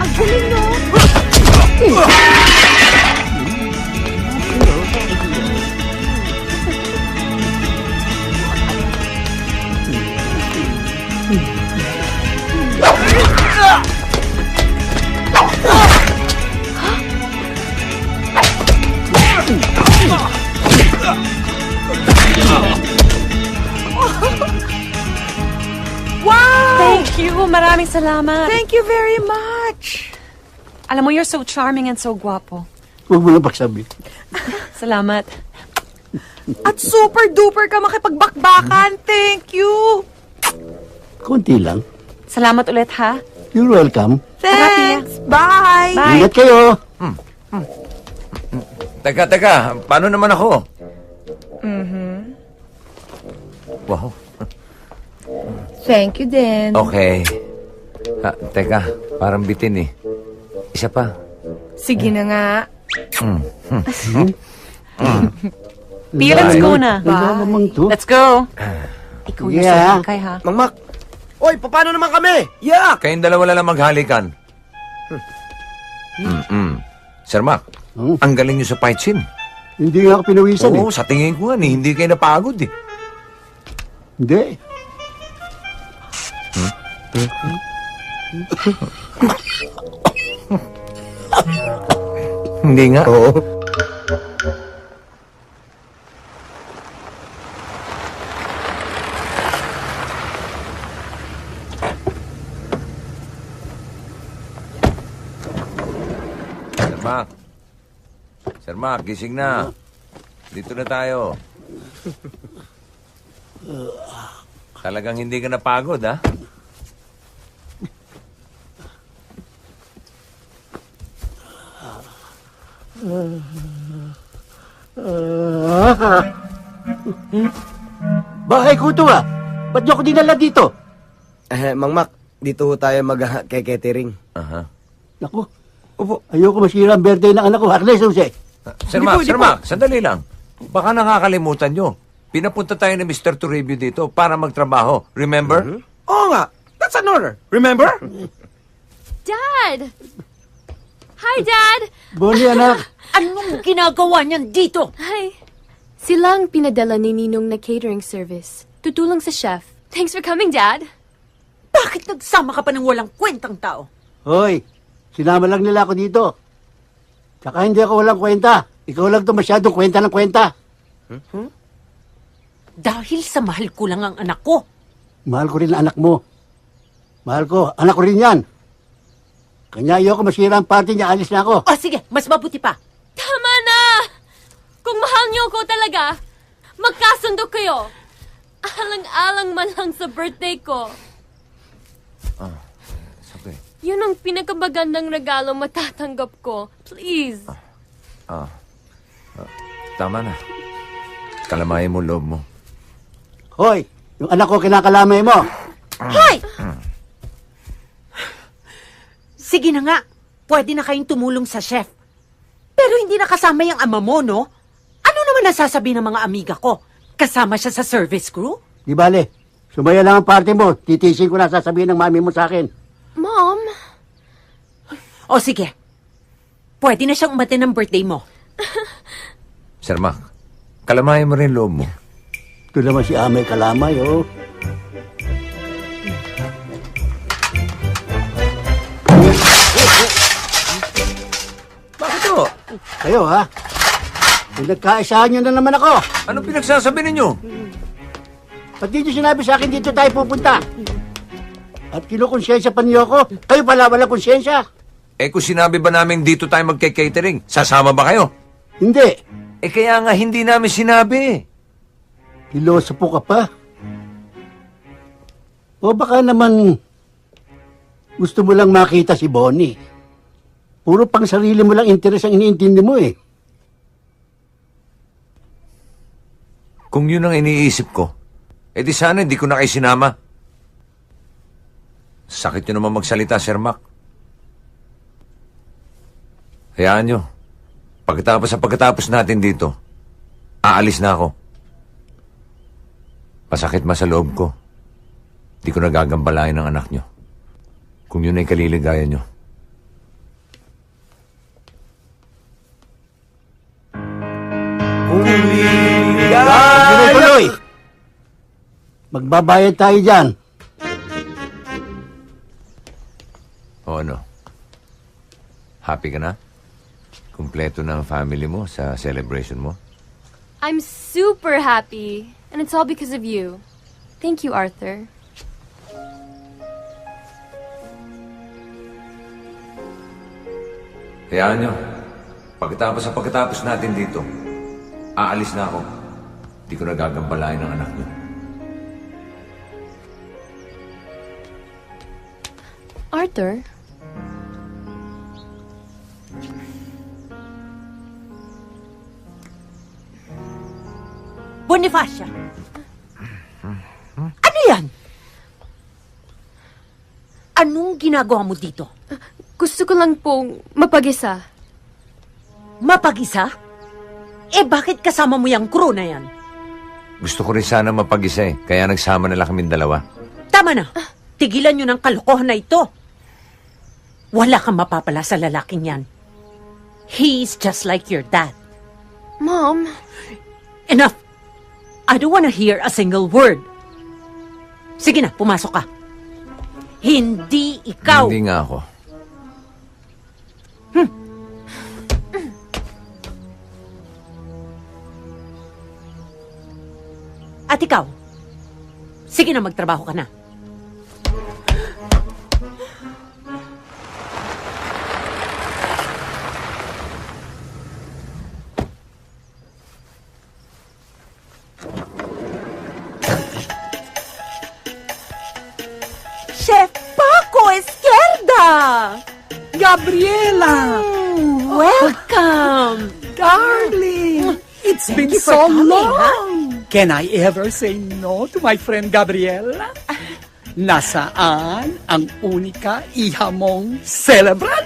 [SPEAKER 11] Ang galing, no? Wow!
[SPEAKER 17] Thank you. Maraming salamat.
[SPEAKER 11] Thank you very much.
[SPEAKER 17] Alam mo, you're so charming and so guwapo.
[SPEAKER 4] Huwag mo na pagsabi.
[SPEAKER 17] Salamat.
[SPEAKER 11] At super duper ka makipagbakbakan. Thank you.
[SPEAKER 4] Kunti lang.
[SPEAKER 17] Salamat ulit, ha?
[SPEAKER 4] You're welcome.
[SPEAKER 11] Thanks. Bye.
[SPEAKER 4] Ingat kayo.
[SPEAKER 6] Teka, paano naman ako? Wow.
[SPEAKER 11] Thank you din.
[SPEAKER 6] Okay. Teka, parang bitin eh. Isa pa.
[SPEAKER 11] Sige na nga.
[SPEAKER 17] Pia, let's go na. Let's go. Ikaw yung sakay, ha?
[SPEAKER 10] Mang Mac, oy, paano naman kami?
[SPEAKER 6] Yeah! Kayong dalawa na lang maghalikan. Sir Mac, ang galing niyo sa fight scene.
[SPEAKER 4] Hindi nga ako pinawisan
[SPEAKER 6] Oo, sa tingin ko nga hindi kayo napagod eh.
[SPEAKER 4] Hindi.
[SPEAKER 6] Hindi nga.
[SPEAKER 10] Oo.
[SPEAKER 6] Sir Mac, gising na. Dito na tayo. Talagang hindi ka napagod, ha?
[SPEAKER 4] Bahay ko ito ah. Ba't niyo ako dinala dito?
[SPEAKER 10] Mang Mac, dito ho tayo mag-catering.
[SPEAKER 6] Aha.
[SPEAKER 4] Naku,
[SPEAKER 6] Opo.
[SPEAKER 4] Ayoko masira ang birthday ng anak ko. Harley, susi.
[SPEAKER 6] Sir Mac, sandali lang. Baka nakakalimutan nyo. Pinapunta tayo ni Mr. Toribio dito para magtrabaho. Remember?
[SPEAKER 12] Oo nga. That's an order. Remember?
[SPEAKER 9] Dad! Hi, Dad!
[SPEAKER 4] Bonnie, anak.
[SPEAKER 8] Anong ginagawa niyan dito?
[SPEAKER 9] Hi. Sila ang pinadala ni Ninong na catering service. Tutulong sa chef. Thanks for coming, Dad.
[SPEAKER 8] Bakit nagsama ka pa ng walang kwentang tao?
[SPEAKER 4] Hoy, sinama lang nila ako dito. Tsaka hindi ako walang kwenta. Ikaw lang to masyadong kwenta ng kwenta.
[SPEAKER 8] Dahil sa mahal ko lang ang anak ko.
[SPEAKER 4] Mahal ko rin ang anak mo. Mahal ko, anak ko rin yan. Kanya ayoko masira ang party niya, alis na ako.
[SPEAKER 8] O sige, mas mabuti pa.
[SPEAKER 9] Tama na! Kung mahal niyo ko talaga, magkasundo kayo. Alang-alang man lang sa birthday ko.
[SPEAKER 6] Sabi.
[SPEAKER 9] Yun ang pinakamagandang regalo matatanggap ko. Please.
[SPEAKER 6] Tama na. Kalamayin mo loob mo.
[SPEAKER 4] Hoy, yung anak ko kinakalamay mo.
[SPEAKER 8] Hoy! Sige na nga, pwede na kayong tumulong sa chef. Pero hindi na kasama yung ama mo, no? Ano naman nasasabi ng mga amiga ko? Kasama siya sa service crew?
[SPEAKER 4] Di bale, sumaya lang ang party mo. Titisin ko na sasabihin ng mami mo sa akin.
[SPEAKER 9] Mom?
[SPEAKER 8] O sige, pwede na siyang umatin ng birthday mo.
[SPEAKER 6] Sir Mac, kalamayin mo rin loob mo.
[SPEAKER 4] Ito naman si Amay Kalamay, oh.
[SPEAKER 6] Bakit to?
[SPEAKER 4] Kayo, ha? Pinagkaisahan nyo na naman ako.
[SPEAKER 6] Anong pinagsasabi ninyo?
[SPEAKER 4] Ba't di nyo sinabi sa akin dito tayo pupunta? At kinukonsensya pa niyo ako. Kayo pala wala konsensya.
[SPEAKER 6] Eh kung sinabi ba namin dito tayo magke-catering, sasama ba kayo?
[SPEAKER 4] Hindi.
[SPEAKER 6] Eh kaya nga hindi namin sinabi.
[SPEAKER 4] Piloso po ka pa. O baka naman gusto mo lang makita si Bonnie. Puro pang sarili mo lang interes ang iniintindi mo eh.
[SPEAKER 6] Kung yun ang iniisip ko, eh di sana hindi ko na kayo sinama. Sakit nyo naman magsalita, Sir Mac. Hayaan nyo. Pagkatapos natin dito, aalis na ako. Masakit man sa loob ko. Di ko nagagambalain ng anak nyo. Kung yun ay kaliligayan nyo.
[SPEAKER 4] Tuloy! Magbabayad tayo dyan.
[SPEAKER 6] O ano? Happy ka na? Kumpleto na ang family mo sa celebration mo?
[SPEAKER 9] I'm super happy. And it's all because of you. Thank you, Arthur.
[SPEAKER 6] Hayaan nyo. Pagkatapos natin dito, aalis na ako. Di ko nagagambalain ng anak nyo.
[SPEAKER 9] Arthur?
[SPEAKER 8] Bonifacia! Ano yan? Anong ginagawa mo dito?
[SPEAKER 9] Gusto ko lang pong mapag-isa.
[SPEAKER 8] Mapag-isa? Eh bakit kasama mo yung crew na yan?
[SPEAKER 6] Gusto ko rin sana mapag-isa eh. Kaya nagsama na lang kaming dalawa.
[SPEAKER 8] Tama na. Tigilan nyo ng kalokohan na ito. Wala kang mapapala sa lalaking yan. He's just like your dad.
[SPEAKER 9] Mom?
[SPEAKER 8] Enough! I don't wanna hear a single word. Sige na, pumasok ka. Hindi ikaw.
[SPEAKER 6] Hindi nga ako.
[SPEAKER 8] At ikaw, sige na magtrabaho ka na. Chef Paco Izquierda!
[SPEAKER 18] Gabriela!
[SPEAKER 8] Welcome!
[SPEAKER 18] Darling! It's been so long! Can I ever say no to my friend Gabriela? Nasaan ang unika iha mong celebrant?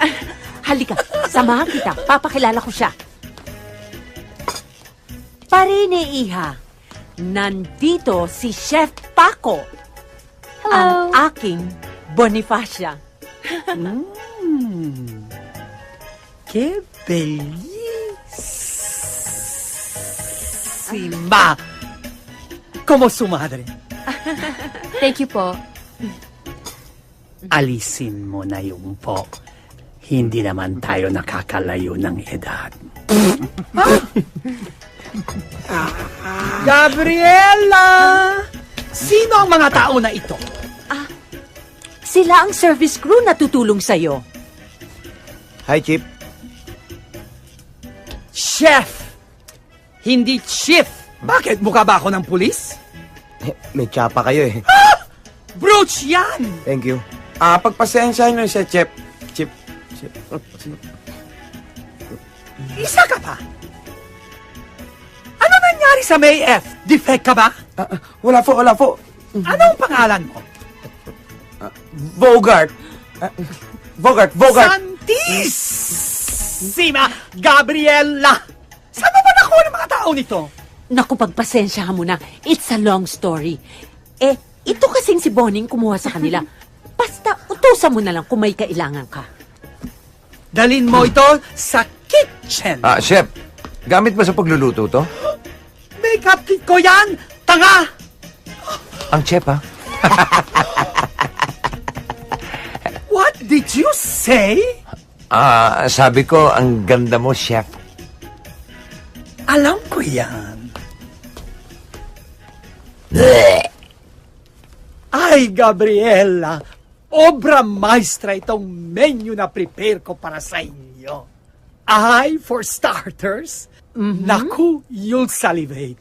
[SPEAKER 8] Halika, samahan kita. Papakilala ko siya. Parine, Iha. Nandito si Chef Paco.
[SPEAKER 9] Hello.
[SPEAKER 8] Ang aking Bonifacia.
[SPEAKER 18] Que bellissima. Como su madre.
[SPEAKER 9] Thank you po.
[SPEAKER 18] Alisin mo na yung po. Hindi naman tayo nakakalayo ng edad. Gabriela! Sino ang mga tao na ito?
[SPEAKER 8] Sila ang service crew na tutulong sa'yo.
[SPEAKER 10] Hi, Chip.
[SPEAKER 18] Chef! Hindi chief! Bakit? Mukha ba ako ng pulis?
[SPEAKER 10] May tsapa kayo eh.
[SPEAKER 18] Brooch yan!
[SPEAKER 10] Thank you.
[SPEAKER 12] Pagpasensyahan nyo siya, Chip. Chip.
[SPEAKER 18] Isa ka pa! Ano nangyari sa May F? Defect ka ba?
[SPEAKER 12] Wala po.
[SPEAKER 18] Anong pangalan mo?
[SPEAKER 12] Bogart.
[SPEAKER 18] Santissima Gabriela! Saan mo ba nakuha ng mga tao nito?
[SPEAKER 8] Naku, pagpasensyahan mo na. It's a long story. Ito kasing si Boning kumuha sa kanila. Basta utusan mo na lang kung may kailangan ka.
[SPEAKER 18] Dalin mo ito sa kitchen.
[SPEAKER 6] Chef, gamit ba sa pagluluto to?
[SPEAKER 18] Makeup kit ko yan! Tanga!
[SPEAKER 6] Ang chef, ha?
[SPEAKER 18] What did you say?
[SPEAKER 6] Sabi ko, ang ganda mo, chef.
[SPEAKER 18] Alam ko yan. Ay, Gabriela, obra maestra itong menu na prepare ko para sa inyo. Ay, for starters, naku, you'll salivate.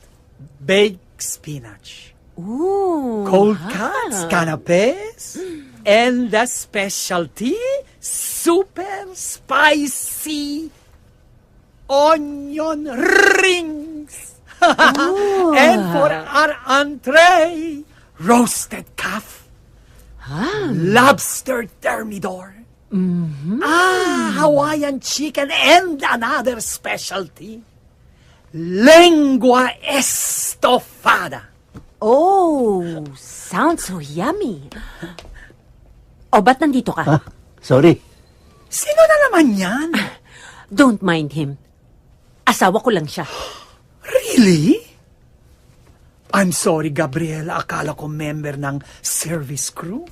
[SPEAKER 18] Baked spinach.
[SPEAKER 8] Ooh.
[SPEAKER 18] Cold cuts, canapes, and the specialty, super spicy onion rings. And for our entree, roasted calf, lobster thermidor, Hawaiian chicken, and another specialty, lengua estofada.
[SPEAKER 8] Oh, sounds so yummy. O, ba't nandito ka?
[SPEAKER 4] Sorry.
[SPEAKER 18] Sino na naman yan?
[SPEAKER 8] Don't mind him. Asawa ko lang siya.
[SPEAKER 18] Really? I'm sorry, Gabriela. Akala ko member ng service crew.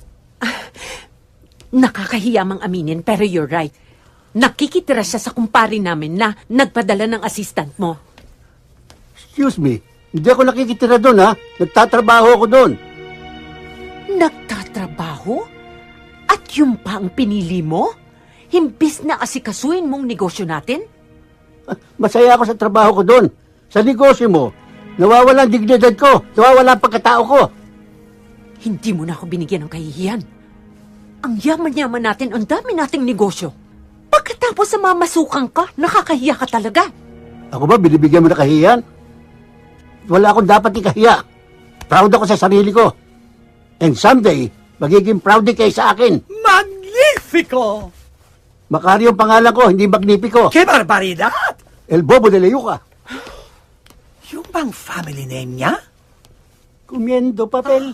[SPEAKER 8] Nakakahiya mang aminin, pero you're right. Nakikitira siya sa kumpare namin na nagpadala ng assistant mo.
[SPEAKER 4] Excuse me. Hindi ako nakikitira doon, ha? Nagtatrabaho ako doon.
[SPEAKER 8] Nagtatrabaho? At yung pa ang pinili mo? Himbis na asikasuin mong negosyo natin?
[SPEAKER 4] Masaya ako sa trabaho ko doon. Sa negosyo mo, nawawala ang dignidad ko, nawawala ang pagkatao ko.
[SPEAKER 8] Hindi mo na ako binigyan ng kahihiyan. Ang yaman-yaman natin, ang dami nating negosyo. Pagkatapos sa mamasukan ka, nakakahiya ka talaga.
[SPEAKER 4] Ako ba, binibigyan mo na kahihiyan? Wala akong dapat ikahiya. Proud ako sa sarili ko. And someday, magiging proud din kayo sa akin.
[SPEAKER 18] Magnifico!
[SPEAKER 4] Macario ang pangalan ko, hindi Magnifico.
[SPEAKER 18] Que barbaridad!
[SPEAKER 4] El Bobo de Leyuca.
[SPEAKER 18] Yung bang family name niya?
[SPEAKER 4] Comiendo papel.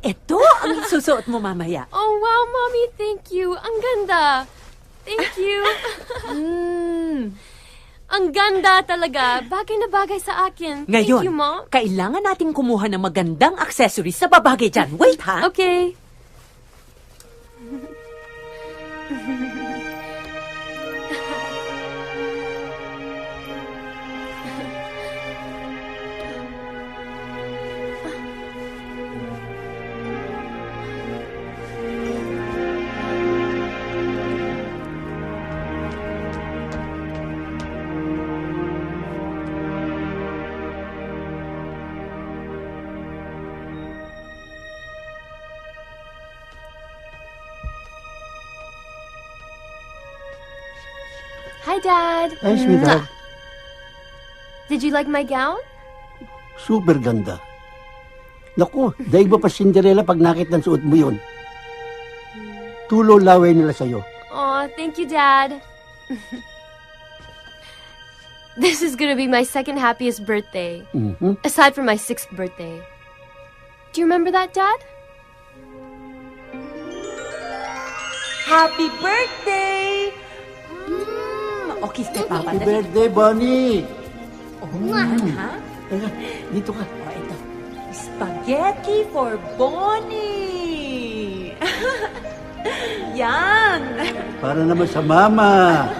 [SPEAKER 8] Ito ang susuot mo mamaya.
[SPEAKER 9] Oh, wow, Mommy. Thank you. Ang ganda. Thank you. Ang ganda talaga. Bagay na bagay sa akin.
[SPEAKER 8] Ngayon,
[SPEAKER 9] Thank you, Mom.
[SPEAKER 8] kailangan nating kumuha ng magandang accessories sa babagay dyan. Wait, ha?
[SPEAKER 9] Okay. Hi, Dad.
[SPEAKER 4] Ay, sweetheart.
[SPEAKER 9] Did you like my gown?
[SPEAKER 4] Super ganda. Naku, daig ba pa Cinderella pag nakit ng suot mo yun? tulo laway nila sa'yo.
[SPEAKER 9] Aw, thank you, Dad. This is gonna be my second happiest birthday. Aside from my 6th birthday. Do you remember that, Dad?
[SPEAKER 8] Happy birthday! O, kiss kay Papa.
[SPEAKER 4] Happy birthday, Bonnie!
[SPEAKER 8] Ha?
[SPEAKER 4] Dito ka.
[SPEAKER 8] O, ito. Spaghetti for Bonnie! Yan!
[SPEAKER 4] Para naman sa mama.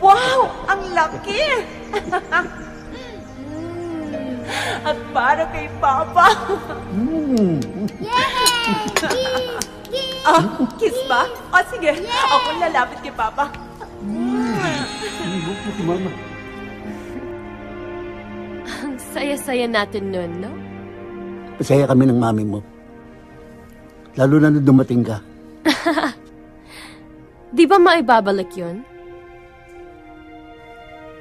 [SPEAKER 8] Wow! Ang laki! At para kay Papa. Kiss ba? O, sige. Ako lalapit kay Papa.
[SPEAKER 4] Buko si mama.
[SPEAKER 9] Ang saya-saya natin nun, no?
[SPEAKER 4] Masaya kami ng mami mo. Lalo na nung dumating ka.
[SPEAKER 9] Di ba maibabalik yun?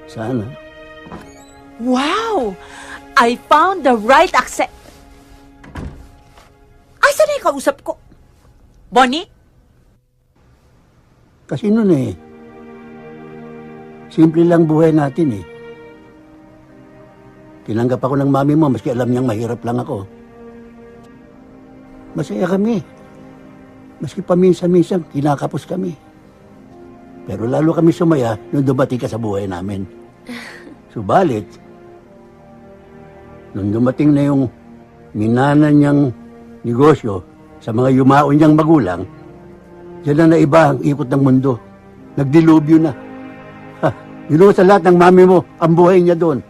[SPEAKER 4] Sana.
[SPEAKER 8] Wow! I found the right accent. Ay, saan na yung kausap ko? Bonnie?
[SPEAKER 4] Kasi nun simple lang buhay natin Tinanggap ako ng mami mo, maski alam niyang mahirap lang ako. Masaya kami. Maski paminsan-minsan, kinakapos kami. Pero lalo kami sumaya nung dumating ka sa buhay namin. Subalit, nung dumating na yung minana niyang negosyo sa mga yumaon niyang magulang, diyan na naiba ang ikot ng mundo. Nagdilubyo na. Yun sa lahat ng mami mo, ang buhay niya doon.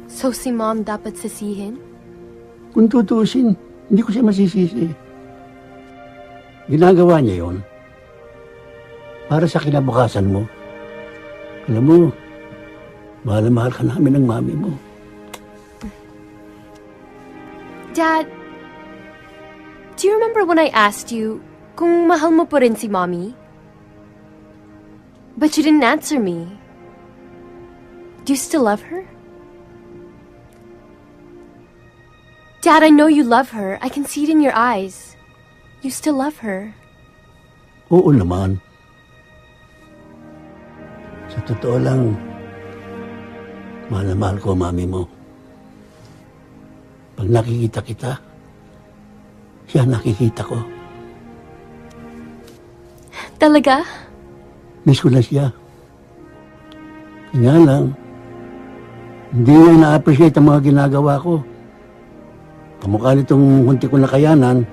[SPEAKER 9] So si Mom dapat sisihin?
[SPEAKER 4] Kung tutuusin, hindi ko siya masisisi. Ginagawa niya yon para sa kinabukasan mo. Alam mo, mahal na mahal ka namin ng mami mo.
[SPEAKER 9] Dad, do you remember when I asked you kung mahal mo pa rin si Mommy? But you didn't answer me. Do you still love her? Dad, I know you love her. I can see it in your eyes. You still love her.
[SPEAKER 4] Oo naman. Sa totoo lang, mahal na mahal ko ang mami mo. Pag nakikita kita, siya nakikita ko.
[SPEAKER 9] Talaga?
[SPEAKER 4] Miss ko na siya. Kaya lang, hindi niya na-appreciate ang mga ginagawa ko. Kamukha nitong hunti ko na kayanan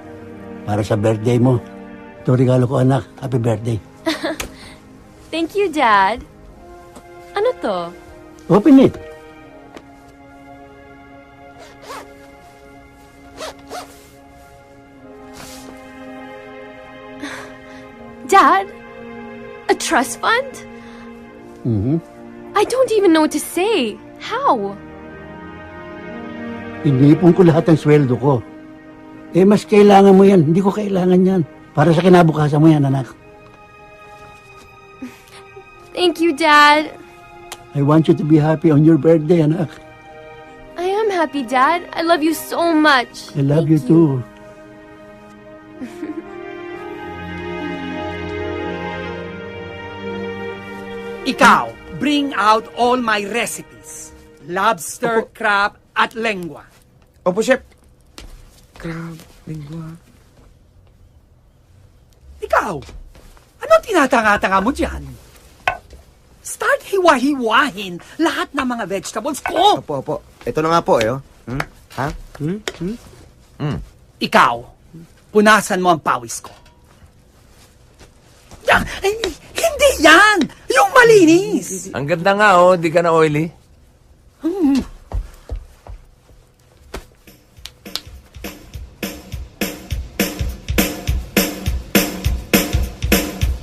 [SPEAKER 4] para sa birthday mo. Ito regalo ko, anak. Happy birthday.
[SPEAKER 9] Thank you, Dad. Ano to?
[SPEAKER 4] Open it.
[SPEAKER 9] Dad? A trust fund? I don't even know what to say. How?
[SPEAKER 4] Inipon ko lahat ng sweldo ko. Mas kailangan mo yan. Hindi ko kailangan yan. Para sa kinabukasan mo yan, anak.
[SPEAKER 9] Thank you, Dad.
[SPEAKER 4] I want you to be happy on your birthday, anak.
[SPEAKER 9] I am happy, Dad. I love you so much.
[SPEAKER 4] I love you too.
[SPEAKER 18] Ikaw, bring out all my recipes. Lobster, crab, at lengua.
[SPEAKER 12] Opo, Chef.
[SPEAKER 18] Crab, lengua. Ikaw, anong tinatanga-tanga mo dyan? Start hiwa-hiwahin lahat ng mga vegetables ko.
[SPEAKER 10] Opo. Ito na nga po, Ha?
[SPEAKER 18] Ikaw, punasan mo ang pawis ko. Hindi yan! Yung malinis!
[SPEAKER 6] Ang ganda nga, di ka na oily.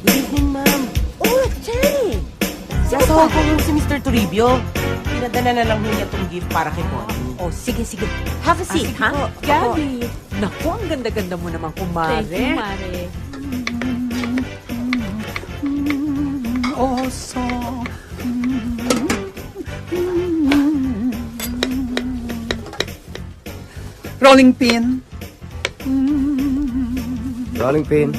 [SPEAKER 11] Good evening, ma'am.
[SPEAKER 8] Oh, Jenny!
[SPEAKER 11] Sasawa ko yung si Mr. Toribio. Pinadala na lang niya itong gift para kay Bonnie.
[SPEAKER 8] Oh, sige. Have a seat,
[SPEAKER 11] sige
[SPEAKER 8] ha?
[SPEAKER 11] po.
[SPEAKER 8] Gabby. Naku, ang ganda-ganda mo naman, kumare.
[SPEAKER 13] Thank you, Mare.
[SPEAKER 18] Oso. Rolling pin.
[SPEAKER 10] Rolling pin.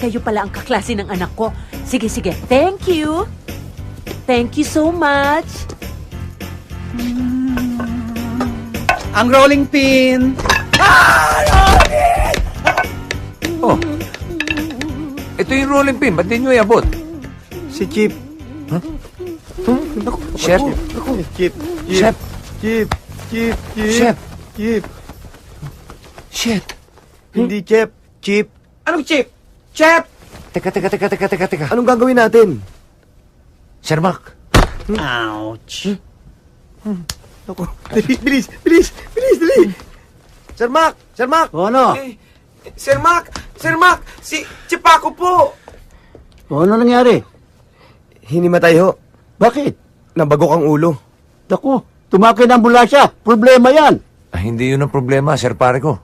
[SPEAKER 8] Kayo pala ang kaklase ng anak ko. Sige, sige. Thank you. Thank you so much.
[SPEAKER 18] Ang rolling pin.
[SPEAKER 6] Oh. Ito yung rolling pin. Ba't di nyo iabot?
[SPEAKER 10] Si Chip.
[SPEAKER 6] Huh? Chef?
[SPEAKER 10] Chip.
[SPEAKER 6] Chef?
[SPEAKER 10] Chip. Chip.
[SPEAKER 6] Chef?
[SPEAKER 10] Chip.
[SPEAKER 6] Shit.
[SPEAKER 10] Hindi Chip. Chip.
[SPEAKER 18] Anong chip? Chef!
[SPEAKER 6] Teka.
[SPEAKER 10] Anong gagawin natin?
[SPEAKER 6] Sir Mac.
[SPEAKER 18] Ouch.
[SPEAKER 10] Ako. Bilis. Sir Mac!
[SPEAKER 4] O ano?
[SPEAKER 12] Sir Mac, si Chipako po.
[SPEAKER 4] O ano nangyari?
[SPEAKER 10] Hinimatay ho.
[SPEAKER 4] Bakit?
[SPEAKER 10] Nabagok ang ulo.
[SPEAKER 4] Naku, tumakay ng ambulansya. Problema yan.
[SPEAKER 6] Hindi yun ang problema, Sir Pare ko.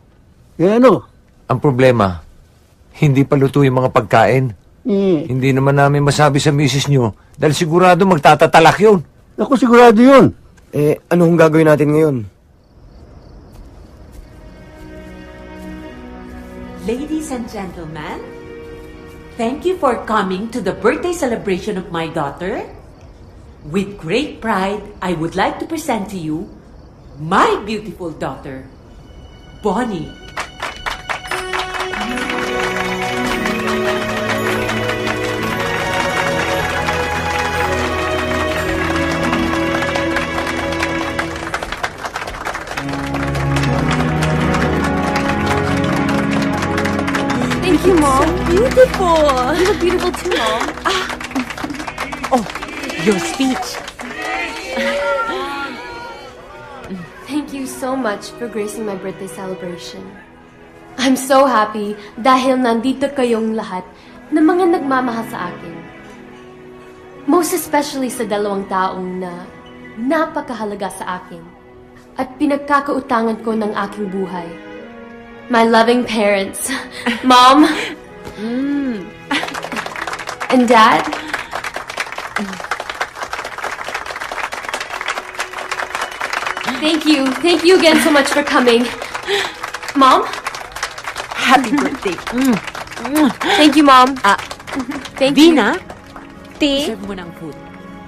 [SPEAKER 4] Ano?
[SPEAKER 6] Ang problema, hindi pa luto yung mga pagkain. Hindi naman namin masabi sa misis nyo dahil sigurado magtatatalak yun.
[SPEAKER 4] Naku, sigurado yun.
[SPEAKER 10] Anong gagawin natin ngayon?
[SPEAKER 8] Ladies and gentlemen, thank you for coming to the birthday celebration of my daughter. With great pride, I would like to present to you my beautiful daughter, Bonnie.
[SPEAKER 9] Thank you, Mom.
[SPEAKER 8] Beautiful.
[SPEAKER 9] You look beautiful too, Mom.
[SPEAKER 8] Oh, your speech.
[SPEAKER 9] Thank you so much for gracing my birthday celebration. I'm so happy dahil nandito kayong lahat na mga nagmamahal sa akin. Most especially sa dalawang taong na napakahalaga sa akin at pinagkakautangan ko ng aking buhay. My loving parents, Mom, and Dad. Thank you again so much for coming. Mom?
[SPEAKER 8] Happy birthday.
[SPEAKER 9] Thank you, Mom. Thank
[SPEAKER 8] Vina,
[SPEAKER 14] Ti,
[SPEAKER 8] serve mo ng food.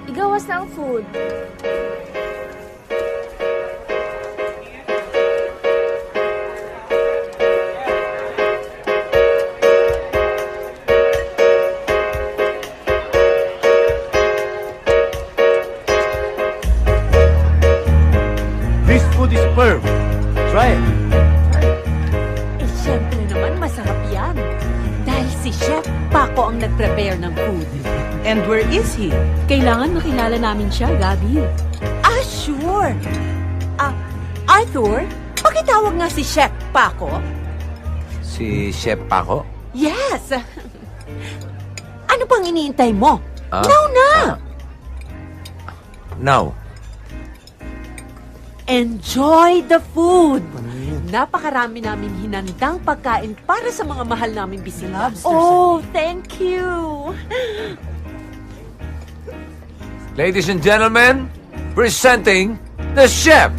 [SPEAKER 14] igawas na ang food.
[SPEAKER 10] This food is superb. Try it.
[SPEAKER 8] Siyempre naman, masarap yan. Dahil si Chef Paco ang nag-prepare ng food.
[SPEAKER 18] And where is he?
[SPEAKER 5] Kailangan makilala namin siya, Gabi.
[SPEAKER 8] Sure. Arthur, pakitawag nga si Chef Paco.
[SPEAKER 6] Si Chef Paco?
[SPEAKER 8] Yes. Ano pang iniintay mo?
[SPEAKER 6] Ah,
[SPEAKER 8] Now na!
[SPEAKER 6] Now.
[SPEAKER 8] Enjoy the food! Napakarami namin hinandang pagkain para sa mga mahal naming bisita. Oh, thank you!
[SPEAKER 6] Ladies and gentlemen, presenting the chef.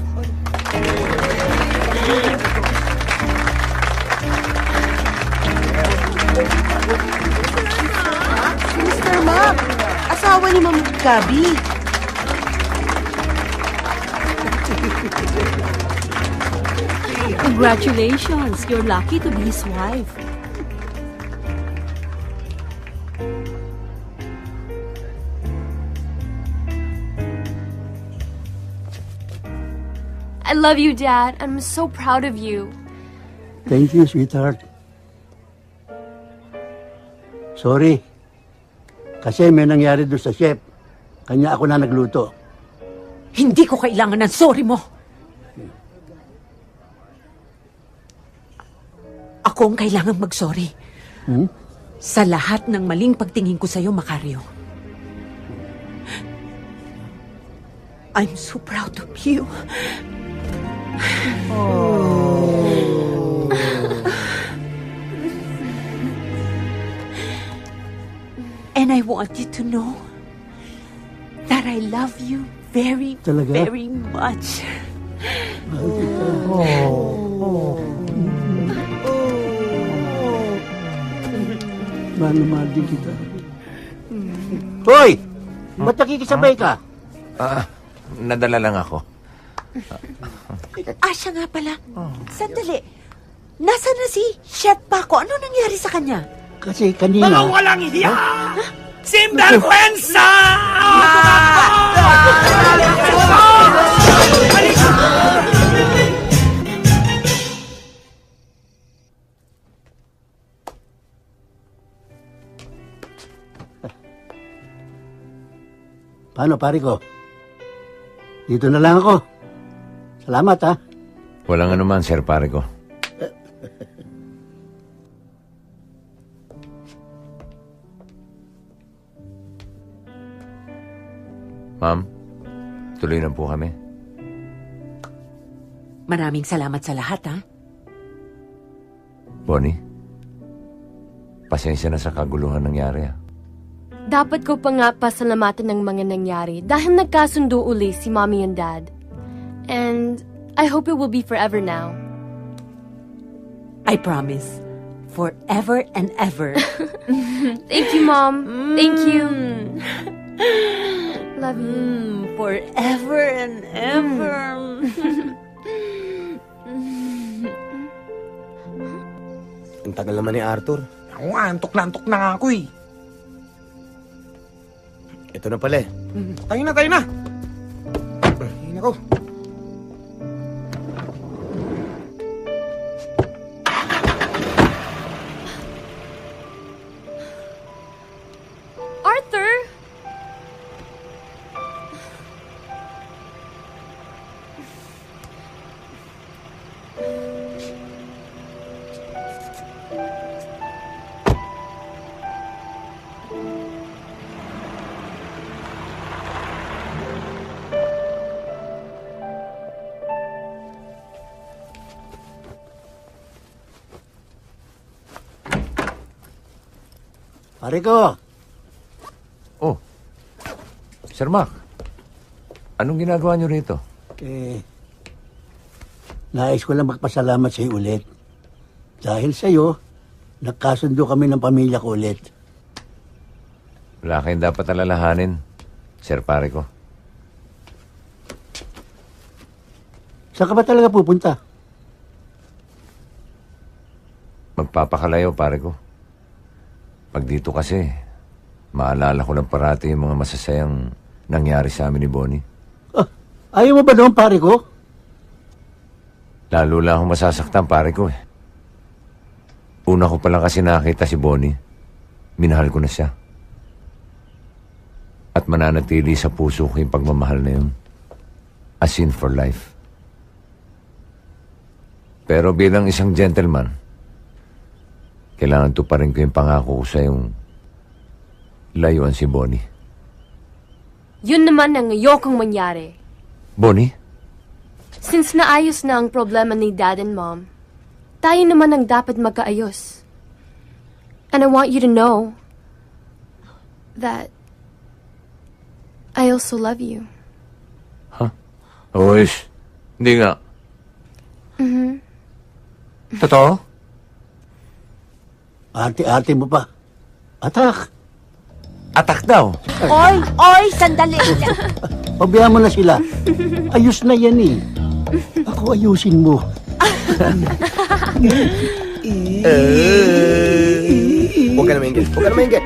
[SPEAKER 11] Mr. Mac, asawa ni Ma'am Gabi.
[SPEAKER 5] Congratulations! You're lucky to be his wife.
[SPEAKER 9] I love you, Dad. I'm so proud of you.
[SPEAKER 4] Thank you, sweetheart. Sorry. Kasi may nangyari doon sa chef. Kanya ako na nagluto.
[SPEAKER 8] Hindi ko kailangan ng sorry mo. Ako ang kailangan mag-sorry. Sa lahat ng maling pagtingin ko sa'yo, Macario. I'm so proud of you. And I want you to know that I love you very,
[SPEAKER 4] Talaga?
[SPEAKER 8] very much.
[SPEAKER 4] Mahal na mahal din kita. Hoy! Ba't nakikisabay ka?
[SPEAKER 6] Nadala lang ako.
[SPEAKER 8] Siya nga pala. Sandali. Nasaan na si Chef Paco? Ano nangyari sa kanya?
[SPEAKER 4] Kasi kanina...
[SPEAKER 18] Mga walang hiya! Sinvergüenza!
[SPEAKER 4] Paano, pare ko? Dito na lang ako. Salamat, ha?
[SPEAKER 6] Walang anuman, Sir pare ko. Ma'am, tuloy na po kami.
[SPEAKER 8] Maraming salamat sa lahat, ha?
[SPEAKER 6] Bonnie, pasensya na sa kaguluhan nangyari.
[SPEAKER 9] Dapat ko pa nga pasalamatan ng mga nangyari dahil nagkasundo uli si Mommy and Dad. And I hope it will be forever now.
[SPEAKER 8] I promise. Forever and ever.
[SPEAKER 9] Thank you, Mom. Thank you. Love you.
[SPEAKER 8] Forever and ever.
[SPEAKER 10] Ang tagal naman ni Arthur.
[SPEAKER 18] Ako nga, antok na nga ako eh.
[SPEAKER 10] Ito na pala eh.
[SPEAKER 18] Tayo na. Tayo na ko.
[SPEAKER 9] Arthur!
[SPEAKER 4] Pare ko,
[SPEAKER 6] Oh, Sir Mac, anong ginagawa niyo rito?
[SPEAKER 4] nais ko lang magpasalamat sa iyo ulit. Dahil sa iyo, nagkasundo kami ng pamilya ko ulit.
[SPEAKER 6] Wala kayong dapat alalahanin, Sir pare ko.
[SPEAKER 4] Saan ka ba talaga pupunta?
[SPEAKER 6] Magpapakalayo, pare ko. Pag dito kasi, maalala ko lang parati yung mga masasayang nangyari sa amin ni Bonnie.
[SPEAKER 4] Ayaw mo ba doon, pare ko?
[SPEAKER 6] Lalo lang akong masasaktan, pare ko eh. Una ko pa lang kasi nakita si Bonnie. Minahal ko na siya. At mananatili sa puso ko yung pagmamahal na yun. As in for life. Pero bilang isang gentleman, kailangan tuparin ko yung pangako ko sa yung layuan si Bonnie.
[SPEAKER 9] Yun naman ang ayokong mangyari.
[SPEAKER 6] Bonnie?
[SPEAKER 9] Since naayos na ang problema ni Dad and Mom, tayo naman ang dapat magkaayos. And I want you to know that I also love you.
[SPEAKER 6] Uwis, hindi nga. Totoo?
[SPEAKER 4] Ate-ate mo pa. Atak!
[SPEAKER 6] Atak daw?
[SPEAKER 8] Oy, sandali.
[SPEAKER 4] Pabayaan mo na sila. Ayos na yan eh. Ako ayusin mo.
[SPEAKER 10] Huwag ka na mainggit.